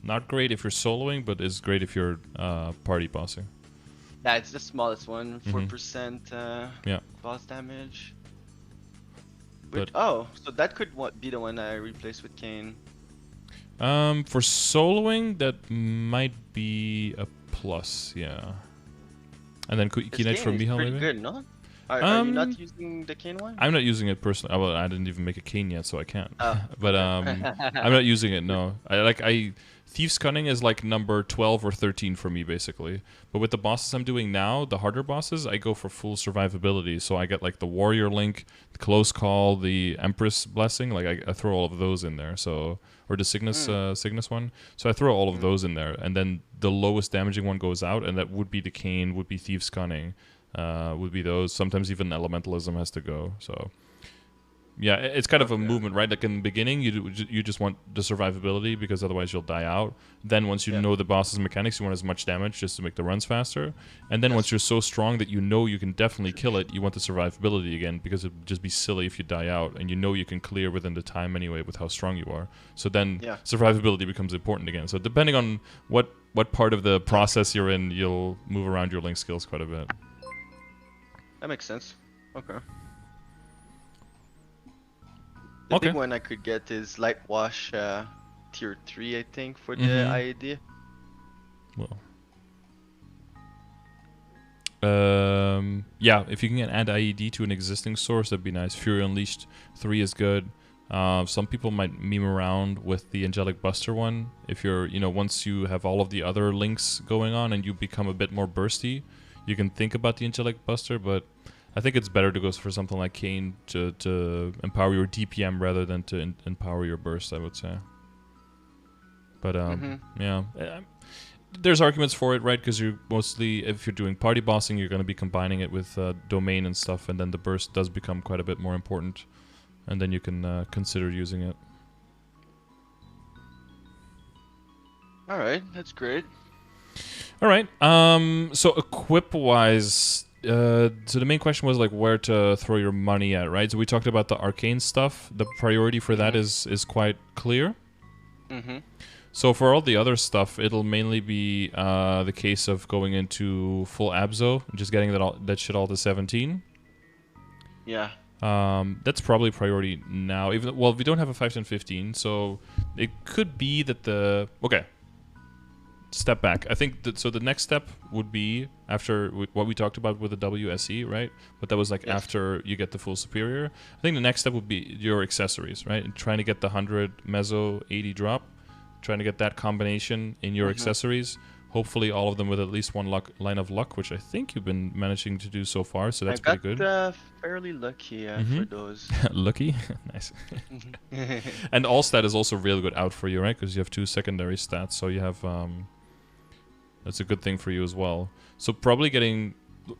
not great if you're soloing, but is great if you're party bossing. Yeah, it's the smallest one, 4% Yeah. boss damage. But oh, so that could be the one I replace with Kane. For soloing, that might be a plus, yeah. And then Kinect for Michal, maybe? Good, no? Are you not using the Kane one? I'm not using it personally. Well, I didn't even make a Kane yet, so I can't. Oh. But I'm not using it. No, Thieves Cunning is like number 12 or 13 for me, basically. But with the bosses I'm doing now, the harder bosses, I go for full survivability. So I get like the Warrior Link, the Close Call, the Empress Blessing. Like I throw all of those in there. So or the Cygnus one. So I throw all of those in there, and then the lowest damaging one goes out, and that would be the Kane, would be Thieves Cunning. Would be those. Sometimes even Elementalism has to go. So yeah, it's kind of a movement, right? Like in the beginning, you just want the survivability because otherwise you'll die out. Then once you know the boss's mechanics, you want as much damage just to make the runs faster. And then once you're so strong that you know you can definitely kill it, you want the survivability again because it would just be silly if you die out, and you know you can clear within the time anyway with how strong you are. So then survivability becomes important again. So depending on what part of the process you're in, you'll move around your link skills quite a bit. That makes sense. Okay. The big one I could get is Light Wash tier 3, I think, for the IED. Well. Yeah, if you can add IED to an existing source, that'd be nice. Fury Unleashed 3 is good. Some people might meme around with the Angelic Buster one. If you're, once you have all of the other links going on and you become a bit more bursty, you can think about the Angelic Buster, but I think it's better to go for something like Kane to empower your DPM rather than to empower your burst, I would say. But yeah, there's arguments for it, right? Because you're mostly, if you're doing party bossing, you're going to be combining it with domain and stuff, and then the burst does become quite a bit more important, and then you can consider using it. All right, that's great. All right. So equip-wise, so the main question was like where to throw your money at, right? So we talked about the arcane stuff. The priority for that is quite clear. So for all the other stuff, it'll mainly be the case of going into full Abzo, just getting that shit all to 17. Yeah. That's probably priority now. Even well, we don't have a 5, 10, 15, so it could be that step back. I think that so the next step would be after what we talked about with the WSE, right? But that was like after you get the full superior. I think the next step would be your accessories, right? And trying to get the 100 meso 80 drop, trying to get that combination in your accessories. Hopefully all of them with at least one line of luck, which I think you've been managing to do so far, so that's pretty good. I got fairly lucky for those. Lucky? Nice. And all stat is also really good out for you, right? Because you have 2 secondary stats, so you have... that's a good thing for you as well. So probably getting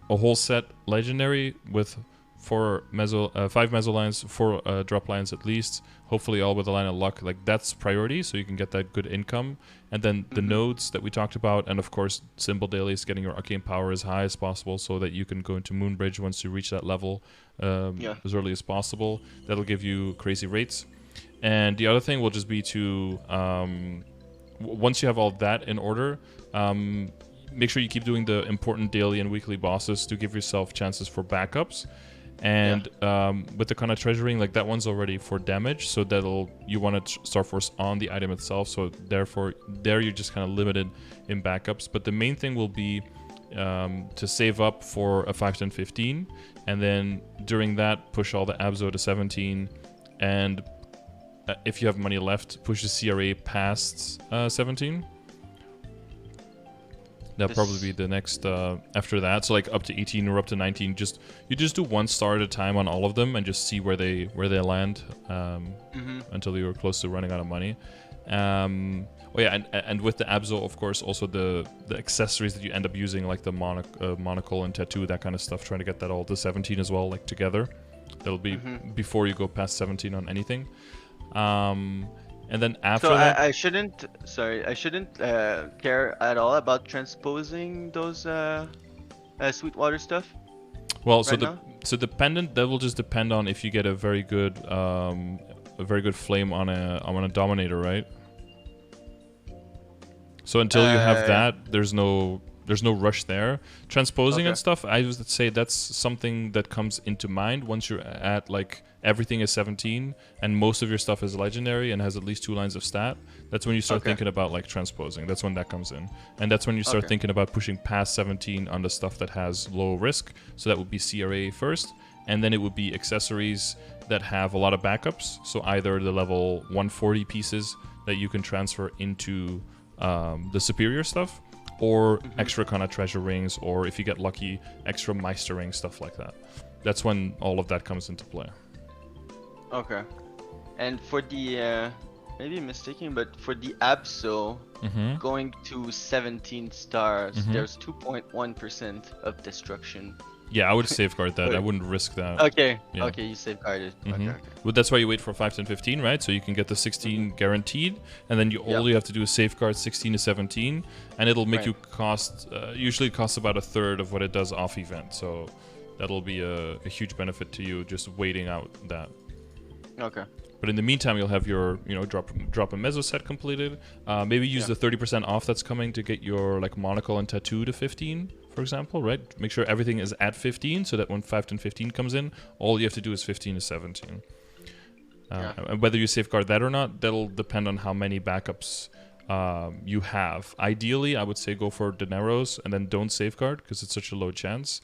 a whole set legendary with 5 meso lines, 4 drop lines at least. Hopefully all with a line of luck. Like that's priority, so you can get that good income. And then the nodes that we talked about, and of course symbol dailies, getting your arcane power as high as possible, so that you can go into Moonbridge once you reach that level as early as possible. That'll give you crazy rates. And the other thing will just be to once you have all that in order, make sure you keep doing the important daily and weekly bosses to give yourself chances for backups. And with the kind of treasuring, like that one's already for damage, so you want to Star Force on the item itself, so therefore there you're just kind of limited in backups. But the main thing will be to save up for a 5, 10, 15, and then during that push all the Abzo to 17, and if you have money left, push the CRA past 17. That'll probably be the next after that. So like up to 18 or up to 19. You just do 1 star at a time on all of them and just see where they land until you're close to running out of money. Oh yeah, and with the Abzo, of course, also the accessories that you end up using, like the monocle and tattoo, that kind of stuff. Trying to get that all to 17 as well, like together. That'll be before you go past 17 on anything. And then after that, I shouldn't care at all about transposing those Sweetwater stuff. Well, right so now? So dependent, that will just depend on if you get a very good flame on a dominator, right? So until you have that, there's no rush there. Transposing and stuff, I would say that's something that comes into mind once you're at like everything is 17 and most of your stuff is legendary and has at least 2 lines of stat. That's when you start thinking about like transposing. That's when that comes in. And that's when you start thinking about pushing past 17 on the stuff that has low risk. So that would be CRA first. And then it would be accessories that have a lot of backups. So either the level 140 pieces that you can transfer into the superior stuff, or extra kind of treasure rings, or if you get lucky, extra Meister rings, stuff like that. That's when all of that comes into play. Okay. And for the, maybe I'm mistaken, but for the Abso, going to 17 stars, there's 2.1% of destruction. Yeah, I would safeguard that. I wouldn't risk that. Okay, okay, you safeguarded. Okay. Well, that's why you wait for 5, 10, 15, right? So you can get the 16 guaranteed, and then all you have to do is safeguard 16 to 17, and it'll make you cost, usually it costs about a third of what it does off event. So that'll be a huge benefit to you just waiting out that. Okay. But in the meantime, you'll have your, drop a meso set completed. Maybe use the 30% off that's coming to get your like monocle and tattoo to 15, for example, right? Make sure everything is at 15 so that when 5 to 15 comes in, all you have to do is 15 to 17. And whether you safeguard that or not, that'll depend on how many backups you have. Ideally, I would say go for dineros and then don't safeguard because it's such a low chance,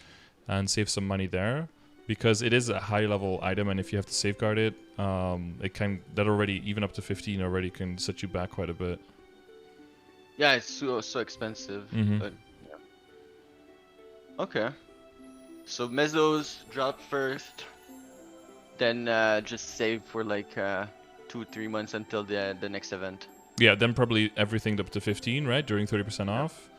and save some money there. Because it is a high level item, and if you have to safeguard it, that already, even up to 15 already, can set you back quite a bit. Yeah, it's so expensive. But yeah. Okay. So mesos drop first, then just save for like 2-3 months until the next event. Yeah, then probably everything up to 15, right? During 30% off.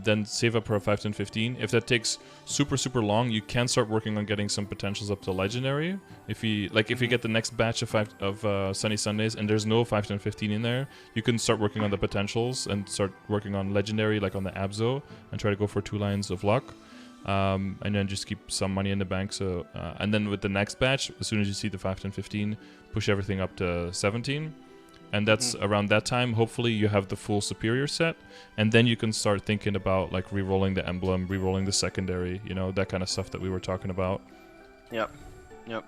Then save up for a 5, 10, 15. If that takes super long, you can start working on getting some potentials up to legendary. If you get the next batch of Sunny Sundays and there's no 5, 10, 15 in there, you can start working on the potentials and start working on legendary, like on the Abzo, and try to go for 2 lines of luck. And then just keep some money in the bank. So and then with the next batch, as soon as you see the 5, 10, 15, push everything up to 17. And that's around that time, hopefully you have the full superior set, and then you can start thinking about like re-rolling the emblem, re-rolling the secondary, that kind of stuff that we were talking about. Yep. Yeah,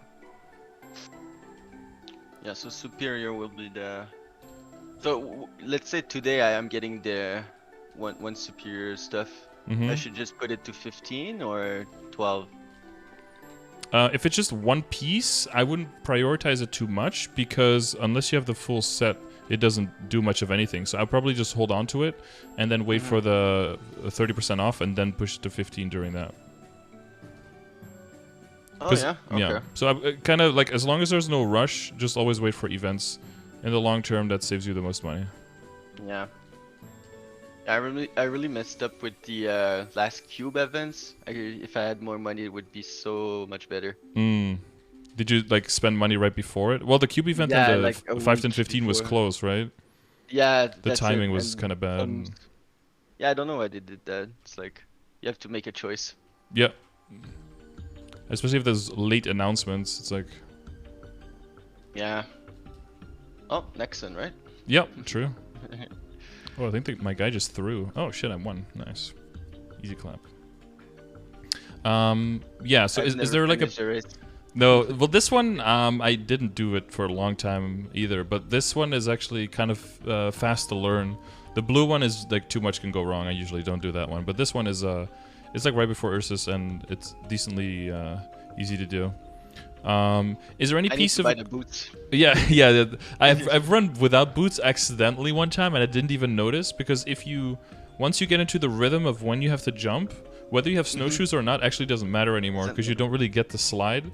so superior will be the... So let's say today I am getting the one superior stuff. I should just put it to 15 or 12? If it's just one piece, I wouldn't prioritize it too much, because unless you have the full set, it doesn't do much of anything. So I'll probably just hold on to it and then wait for the 30% off and then push it to 15 during that. Oh, yeah? Okay. Yeah. So I kind of like, as long as there's no rush, just always wait for events. In the long term, that saves you the most money. Yeah. I really messed up with the last cube events. If I had more money, it would be so much better. Did you like spend money right before it? Well, the cube event and the like 5, 10, 15 was close, right? Yeah. The timing was kind of bad. Yeah, I don't know why they did that. It's like you have to make a choice. Yeah. Especially if there's late announcements, it's like. Yeah. Oh, Nexon, right? Yep, true. Oh, I think my guy just threw. Oh shit, I won. Nice. Easy clap. Yeah, so is there like a... No, well this one, I didn't do it for a long time either, but this one is actually kind of fast to learn. The blue one is like too much can go wrong. I usually don't do that one, but this one is it's like right before Ursus, and it's decently easy to do. Is there any piece of... buy the boots. Yeah. I've run without boots accidentally one time, and I didn't even notice, because once you get into the rhythm of when you have to jump, whether you have snowshoes or not actually doesn't matter anymore, because you don't really get the slide.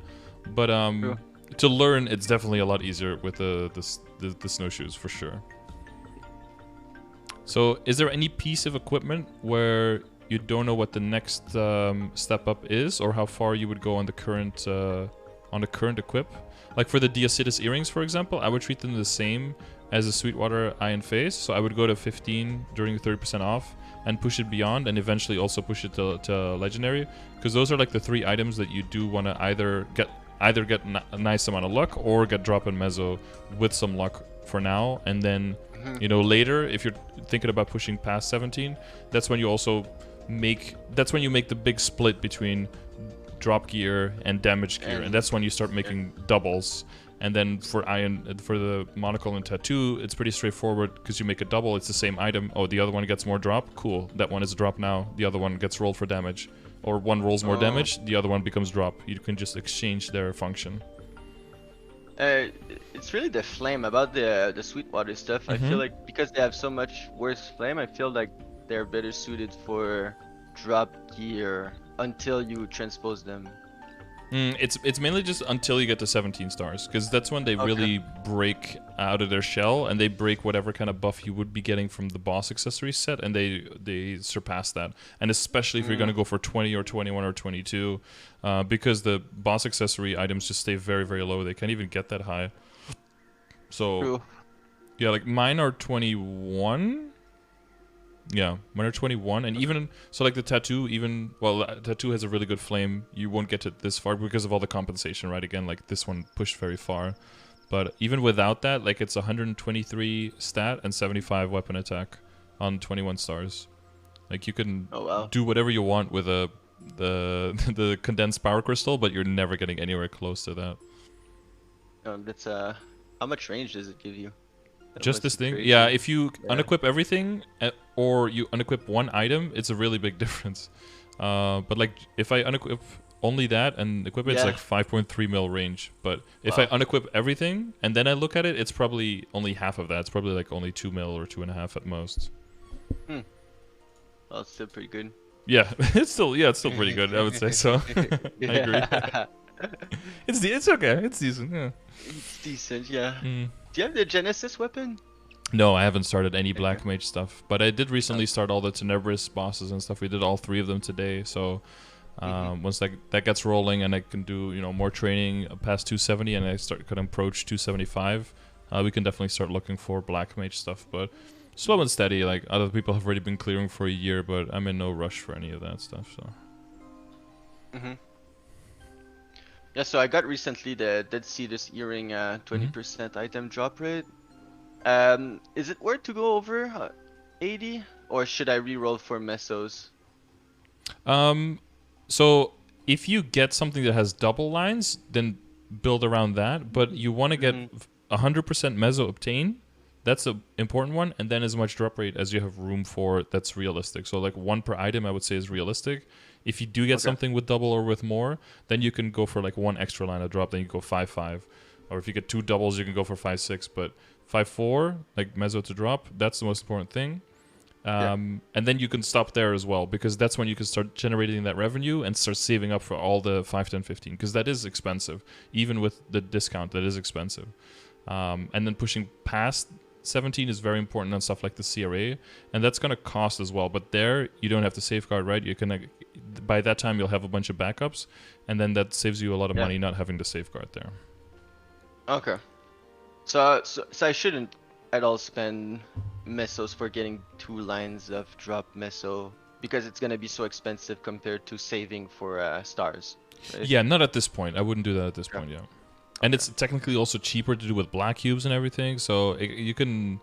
But to learn, it's definitely a lot easier with the snowshoes for sure. So is there any piece of equipment where you don't know what the next step up is, or how far you would go on the current equip? Like for the Diacitus earrings, for example, I would treat them the same as a Sweetwater Iron Face. So I would go to 15 during 30% off and push it beyond, and eventually also push it to Legendary, because those are like the 3 items that you do want to either get a nice amount of luck or get drop in Mezzo with some luck for now, and then you know, later if you're thinking about pushing past 17, that's when you also make the big split between drop gear and damage gear, and that's when you start making doubles. And then for the monocle and tattoo, it's pretty straightforward, because you make a double, it's the same item. Oh, the other one gets more drop, cool, that one is a drop now, the other one gets rolled for damage, or one rolls more damage, the other one becomes drop. You can just exchange their function. It's really the flame about the Sweetwater stuff. I feel like because they have so much worse flame, I feel like they're better suited for drop gear until you transpose them. It's mainly just until you get to 17 stars, because that's when they really break out of their shell, and they break whatever kind of buff you would be getting from the boss accessory set, and they surpass that. And especially if you're going to go for 20 or 21 or 22, because the boss accessory items just stay very, very low. They can't even get that high. So, True. Yeah, like mine are 21. Yeah, mine are 21, and even so, like the tattoo, tattoo has a really good flame. You won't get to this far because of all the compensation, right? Again, like this one pushed very far, but even without that, like it's 123 stat and 75 weapon attack on 21 stars. Like you can do whatever you want with the condensed power crystal, but you're never getting anywhere close to that. That's how much range does it give you? Just this thing? Yeah, if you unequip everything or you unequip one item, it's a really big difference. But like if I unequip only that and equip it, it's like 5.3 mil range. But if I unequip everything and then I look at it, it's probably only half of that. It's probably like only 2 mil or 2.5 at most. Well, it's still pretty good. Yeah, it's still pretty good, I would say so. I agree. It's okay. It's decent. Yeah. It's decent, yeah. Do you have the Genesis weapon? No, I haven't started any Black Mage stuff, but I did recently start all the Tenebris bosses and stuff. We did all 3 of them today, so once that gets rolling and I can do more training past 270 and I can approach 275, we can definitely start looking for Black Mage stuff. But slow and steady. Like other people have already been clearing for a year, but I'm in no rush for any of that stuff. So. Yeah, so I got recently the Dead Cetus earring 20% item drop rate. Is it worth to go over 80, or should I reroll for mesos? So if you get something that has double lines, then build around that. But you want to get 100% meso obtain. That's an important one, and then as much drop rate as you have room for. That's realistic. So like 1 per item, I would say, is realistic. If you do get something with double or with more, then you can go for like 1 extra line of drop. Then you go 5/5, or if you get 2 doubles, you can go for 5/6. But 5/4, like meso to drop, that's the most important thing. And then you can stop there as well, because that's when you can start generating that revenue and start saving up for all the 5, 10, 15, because that is expensive. Even with the discount, that is expensive. And then pushing past 17 is very important on stuff like the CRA, and that's going to cost as well. But there, you don't have to safeguard, right? You can, by that time, you'll have a bunch of backups, and then that saves you a lot of money not having to safeguard there. Okay. So I shouldn't at all spend mesos for getting 2 lines of drop meso, because it's going to be so expensive compared to saving for stars. Right? Yeah, not at this point. I wouldn't do that at this point, yeah. And it's technically also cheaper to do with black cubes and everything, so you can...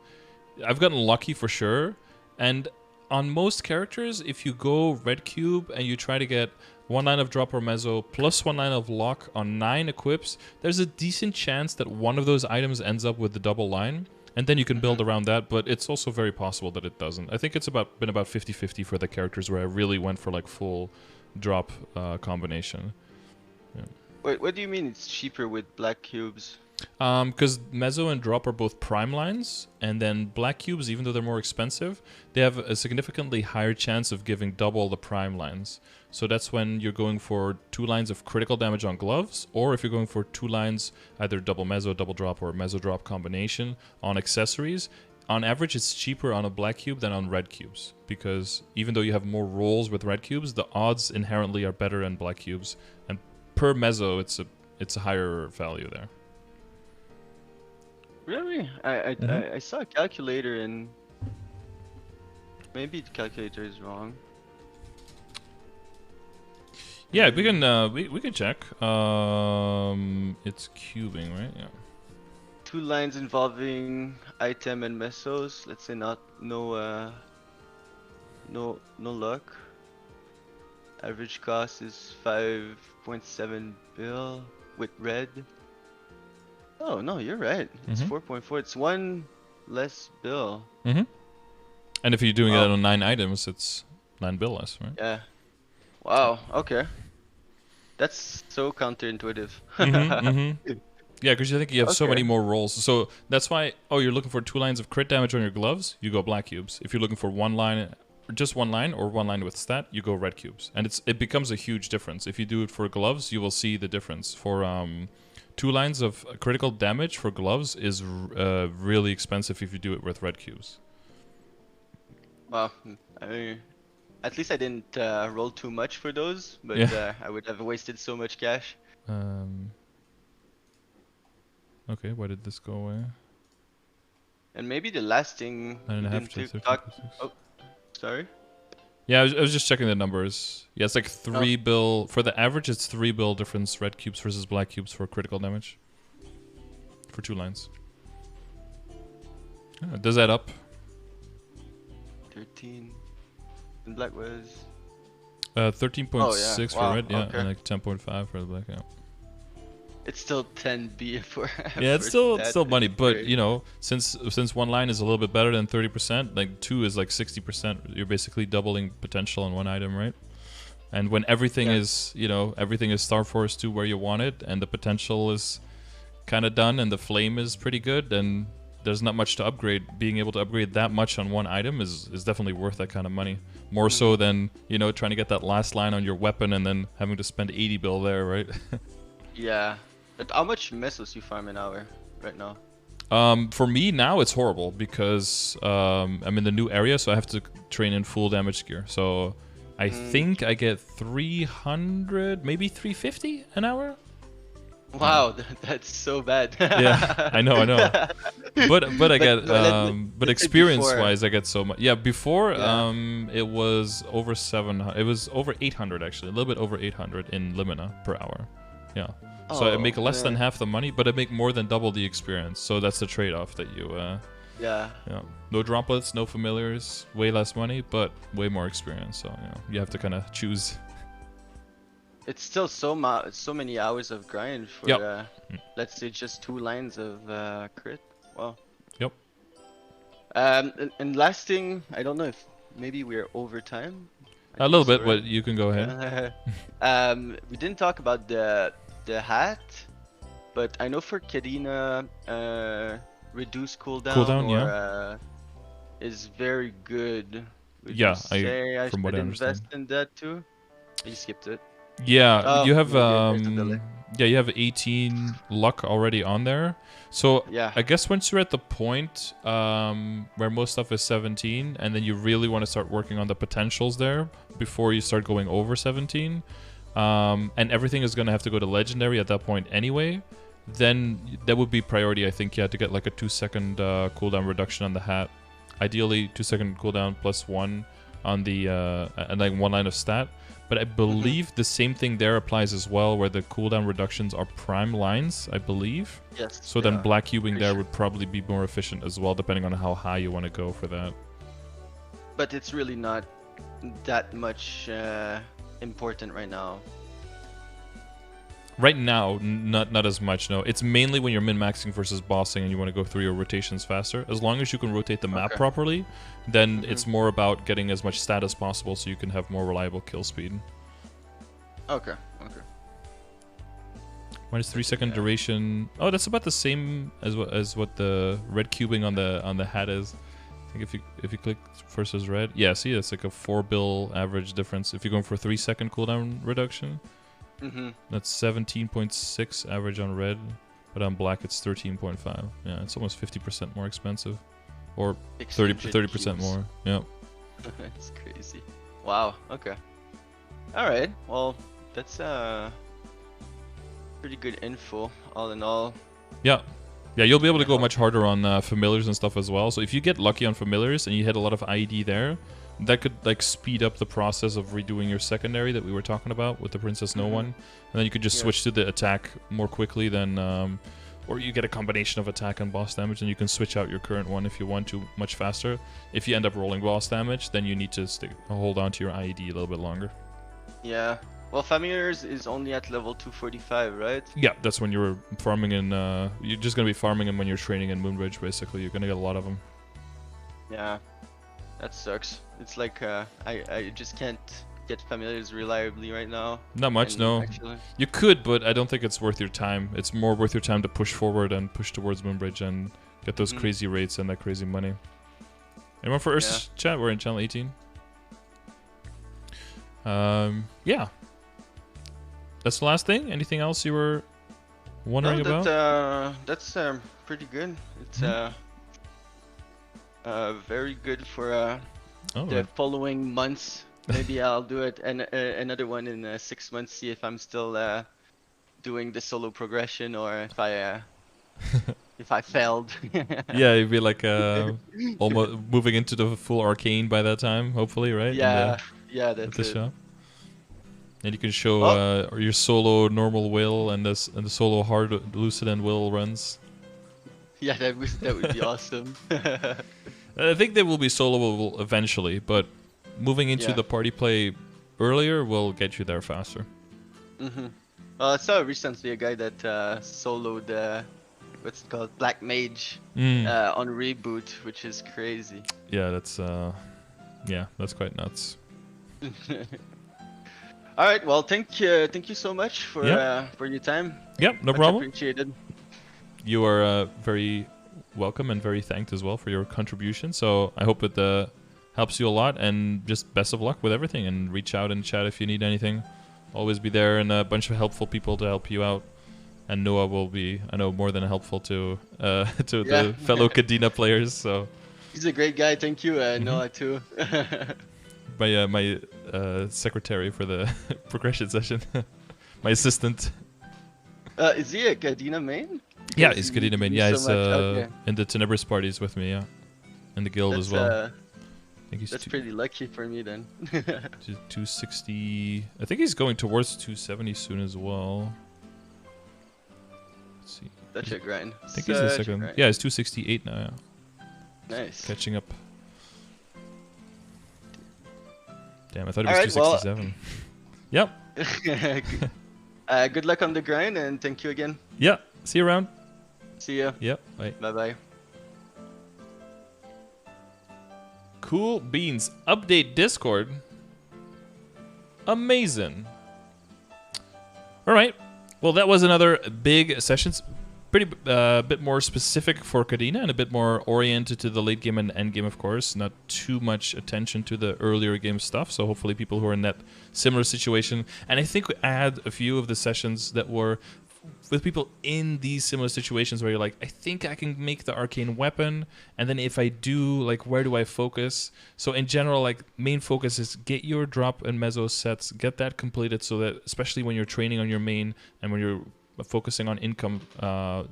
I've gotten lucky for sure, and on most characters, if you go red cube and you try to get 1 line of drop or meso plus 1 line of lock on 9 equips, there's a decent chance that one of those items ends up with the double line, and then you can build around that, but it's also very possible that it doesn't. I think it's been about 50-50 for the characters where I really went for like full drop combination. Yeah. Wait, what do you mean it's cheaper with black cubes? Because meso and drop are both prime lines, and then black cubes, even though they're more expensive, they have a significantly higher chance of giving double the prime lines. So that's when you're going for 2 lines of critical damage on gloves, or if you're going for 2 lines, either double meso, double drop, or meso drop combination on accessories. On average, it's cheaper on a black cube than on red cubes, because even though you have more rolls with red cubes, the odds inherently are better in black cubes, and per meso, it's a higher value there. Really? I saw a calculator and maybe the calculator is wrong. Yeah, we can we can check. It's cubing, right? Yeah. 2 lines involving item and mesos. Let's say no luck. Average cost is 5.7 bill with red. Oh no, you're right. It's 4.4. It's 1 less bill. And if you're doing it on 9 items, it's 9 bill less, right? Yeah. Wow. Okay. That's so counterintuitive. Yeah, because I think you have so many more rolls. So that's why. Oh, you're looking for 2 lines of crit damage on your gloves. You go black cubes. If you're looking for 1 line, just 1 line, or 1 line with stat, you go red cubes. And it becomes a huge difference. If you do it for gloves, you will see the difference. For 2 lines of critical damage for gloves is really expensive if you do it with red cubes. Well, at least I didn't roll too much for those, but I would have wasted so much cash. Okay, why did this go away? And maybe the last thing. 9.5 to 13.6. Oh, sorry. Yeah, I was just checking the numbers. Yeah, it's like 3 bill for the average. It's 3 bill difference red cubes versus black cubes for critical damage for 2 lines. Yeah, does that up? 13. And black was 13.6 for red, yeah, okay. and like 10.5 for the black. Yeah. It's still 10B for. Yeah, it's still money, but great. You know, since 1 line is a little bit better than 30%, like 2 is like 60%. You're basically doubling potential on 1 item, right? And when everything is, you know, everything is Star Force to where you want it, and the potential is kind of done, and the flame is pretty good, then there's not much to upgrade. Being able to upgrade that much on 1 item is definitely worth that kind of money. More so than, you know, trying to get that last line on your weapon and then having to spend 80 bill there, right? Yeah. But how much mesos you farm an hour right now? For me now it's horrible because I'm in the new area, so I have to train in full damage gear. So I think I get 300, maybe 350 an hour. Wow, that's so bad. Yeah, I know. But I get but experience-wise, I get so much. Yeah, before it was over 700. It was over 800 actually, a little bit over 800 in Limina per hour. Yeah. So I make less than half the money, but I make more than double the experience. So that's the trade-off that you. Yeah. No droplets, no familiars, way less money, but way more experience. So you know, you have to kind of choose. It's still so many hours of grind for let's say just 2 lines of crit. Wow. Yep. And last thing, I don't know if maybe we're over time. A little bit, but you can go ahead. We didn't talk about the hat, but I know for Cadena, reduce cooldown is very good. Would you say I should invest in that too? You skipped it. Yeah, you have you have 18 luck already on there. So I guess once you're at the point where most stuff is 17, and then you really want to start working on the potentials there before you start going over 17, and everything is going to have to go to legendary at that point anyway, then that would be priority. I think to get like a 2-second cooldown reduction on the hat. Ideally 2-second cooldown plus 1 on the and like 1 line of stat. But I believe the same thing there applies as well, where the cooldown reductions are prime lines, I believe. Yes. So then black cubing there would probably be more efficient as well, depending on how high you want to go for that. But it's really not that much important right now. Right now, not as much, no. It's mainly when you're min-maxing versus bossing and you want to go through your rotations faster. As long as you can rotate the map properly, then it's more about getting as much stat as possible so you can have more reliable kill speed. Okay. Minus 3-second duration. Oh, that's about the same as what the red cubing on the hat is. I think if you click versus red, yeah, see, that's like a 4 bill average difference. If you're going for a 3-second cooldown reduction. That's 17.6 average on red, but on black it's 13.5. Yeah, it's almost 50% more expensive, or 30% more. Yeah. That's crazy. Wow. Okay. All right. Well, that's pretty good info all in all. Yeah. Yeah, you'll be able to go much harder on familiars and stuff as well. So if you get lucky on familiars and you hit a lot of IED there, that could like speed up the process of redoing your secondary that we were talking about with the Princess No One. And then you could just switch to the attack more quickly than, or you get a combination of attack and boss damage, and you can switch out your current one if you want to much faster. If you end up rolling boss damage, then you need to hold on to your IED a little bit longer. Yeah. Well, familiars is only at level 245, right? Yeah, that's when you're farming in. You're just gonna be farming them when you're training in Moonbridge. Basically, you're gonna get a lot of them. Yeah, that sucks. It's like I just can't get familiars reliably right now. Not much, no. Actually. You could, but I don't think it's worth your time. It's more worth your time to push forward and push towards Moonbridge and get those crazy rates and that crazy money. Anyone for Earth's chat? We're in channel 18. Yeah. That's the last thing. Anything else you were wondering about? That's pretty good. It's very good for the following months. Maybe I'll do it another one in 6 months. See if I'm still doing the solo progression or if I if I failed. Yeah, you'd be like almost moving into the full arcane by that time. Hopefully, right? Yeah, yeah, that's it. Shop. And you can show your solo normal will and the solo hard Lucid and will runs. Yeah, that would be awesome. I think they will be soloable eventually, but moving into the party play earlier will get you there faster. I saw recently a guy that soloed what's it called, Black Mage on Reboot, which is crazy. Yeah, that's quite nuts. All right, well, thank you so much for your time. Yep, no problem. Appreciated. You are very welcome and very thanked as well for your contribution. So I hope it helps you a lot, and just best of luck with everything. And reach out and chat if you need anything. Always be there, and a bunch of helpful people to help you out. And Noah will be, I know, more than helpful to the fellow Cadena players. So he's a great guy. Thank you, Noah too. My secretary for the progression session, my assistant. Is he a Cadena main? Yeah, he's Cadena main. Yeah, he's in the Tenebris parties with me. Yeah, in the guild as well. I think he's pretty lucky for me then. 260. I think he's going towards 270 soon as well. Let's see. That's a grind. I think he's the second. Yeah, he's 268 now. Yeah. Nice. Catching up. Damn, I thought it was 267. Well, yep. Good luck on the grind, and thank you again. Yeah. See you around. See ya. Yep. Bye. Bye-bye. Cool beans. Update Discord. Amazing. All right. Well, that was another big session. Pretty bit more specific for Cadena and a bit more oriented to the late game and end game, of course. Not too much attention to the earlier game stuff. So hopefully people who are in that similar situation. And I think we had a few of the sessions that were with people in these similar situations where you're like, I think I can make the arcane weapon, and then if I do, like, where do I focus? So in general, like, main focus is get your drop and meso sets, get that completed, so that especially when you're training on your main and when you're focusing on income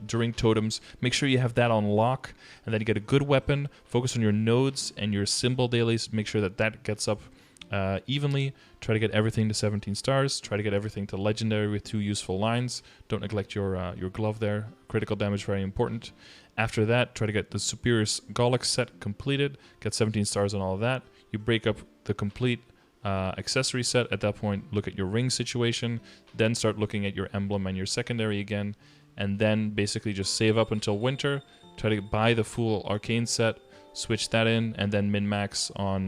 during totems, make sure you have that on lock, and then you get a good weapon, focus on your nodes and your symbol dailies, make sure that that gets up evenly. Try to get everything to 17 stars. Try to get everything to legendary with 2 useful lines. Don't neglect your glove there. Critical damage, very important. After that, try to get the Superior Golic set completed. Get 17 stars on all of that. You break up the complete accessory set. At that point, look at your ring situation. Then start looking at your emblem and your secondary again. And then basically just save up until winter. Try to buy the full arcane set. Switch that in, and then min-max on,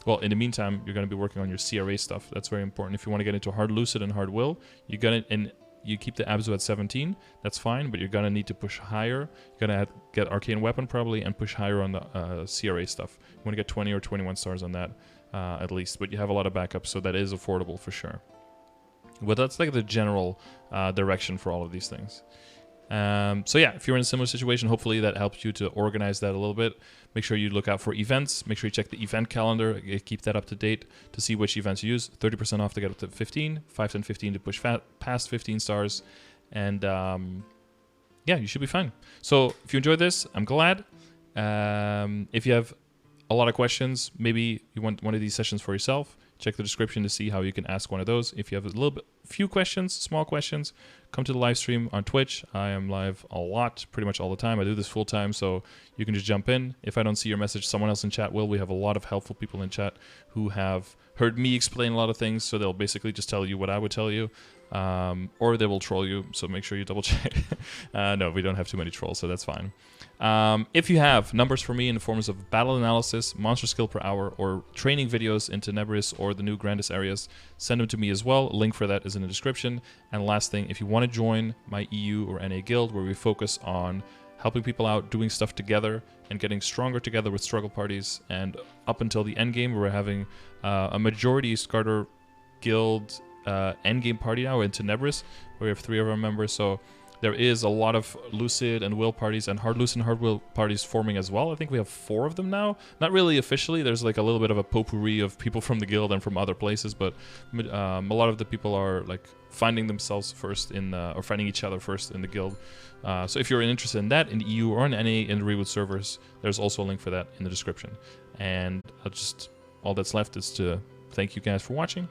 well, in the meantime, you're going to be working on your CRA stuff. That's very important. If you want to get into hard Lucid and hard Will, you keep the Abzu at 17, that's fine, but you're going to need to push higher. You're going to get Arcane Weapon probably, and push higher on the CRA stuff. You want to get 20 or 21 stars on that, at least, but you have a lot of backups, so that is affordable for sure. But that's like the general direction for all of these things. So yeah, if you're in a similar situation, hopefully that helps you to organize that a little bit. Make sure you look out for events. Make sure you check the event calendar. Keep that up to date to see which events you use. 30% off to get up to 15, 5, 10, 15 to push past 15 stars. And yeah, you should be fine. So if you enjoyed this, I'm glad. If you have a lot of questions, maybe you want one of these sessions for yourself, check the description to see how you can ask one of those. If you have few questions, small questions, come to the live stream on Twitch. I am live a lot, pretty much all the time. I do this full time, so you can just jump in. If I don't see your message, someone else in chat will. We have a lot of helpful people in chat who have heard me explain a lot of things, so they'll basically just tell you what I would tell you, or they will troll you, so make sure you double check. No, we don't have too many trolls, so that's fine. If you have numbers for me in the forms of battle analysis, monster skill per hour, or training videos into Nebris or the new Grandis areas, send them to me as well. A link for that is in the description. And last thing, if you want to join my EU or NA guild, where we focus on helping people out, doing stuff together, and getting stronger together with struggle parties, and up until the end game, we're having a majority Scardor guild end game party now into Nebris, where we have 3 of our members. So there is a lot of Lucid and Will parties and Hard Lucid and Hard Will parties forming as well. I think we have 4 of them now. Not really officially. There's like a little bit of a potpourri of people from the guild and from other places, but a lot of the people are like finding themselves first in, or finding each other first in the guild. So if you're interested in that, in the EU or in NA, in the Reboot servers, there's also a link for that in the description. And all that's left is to thank you guys for watching.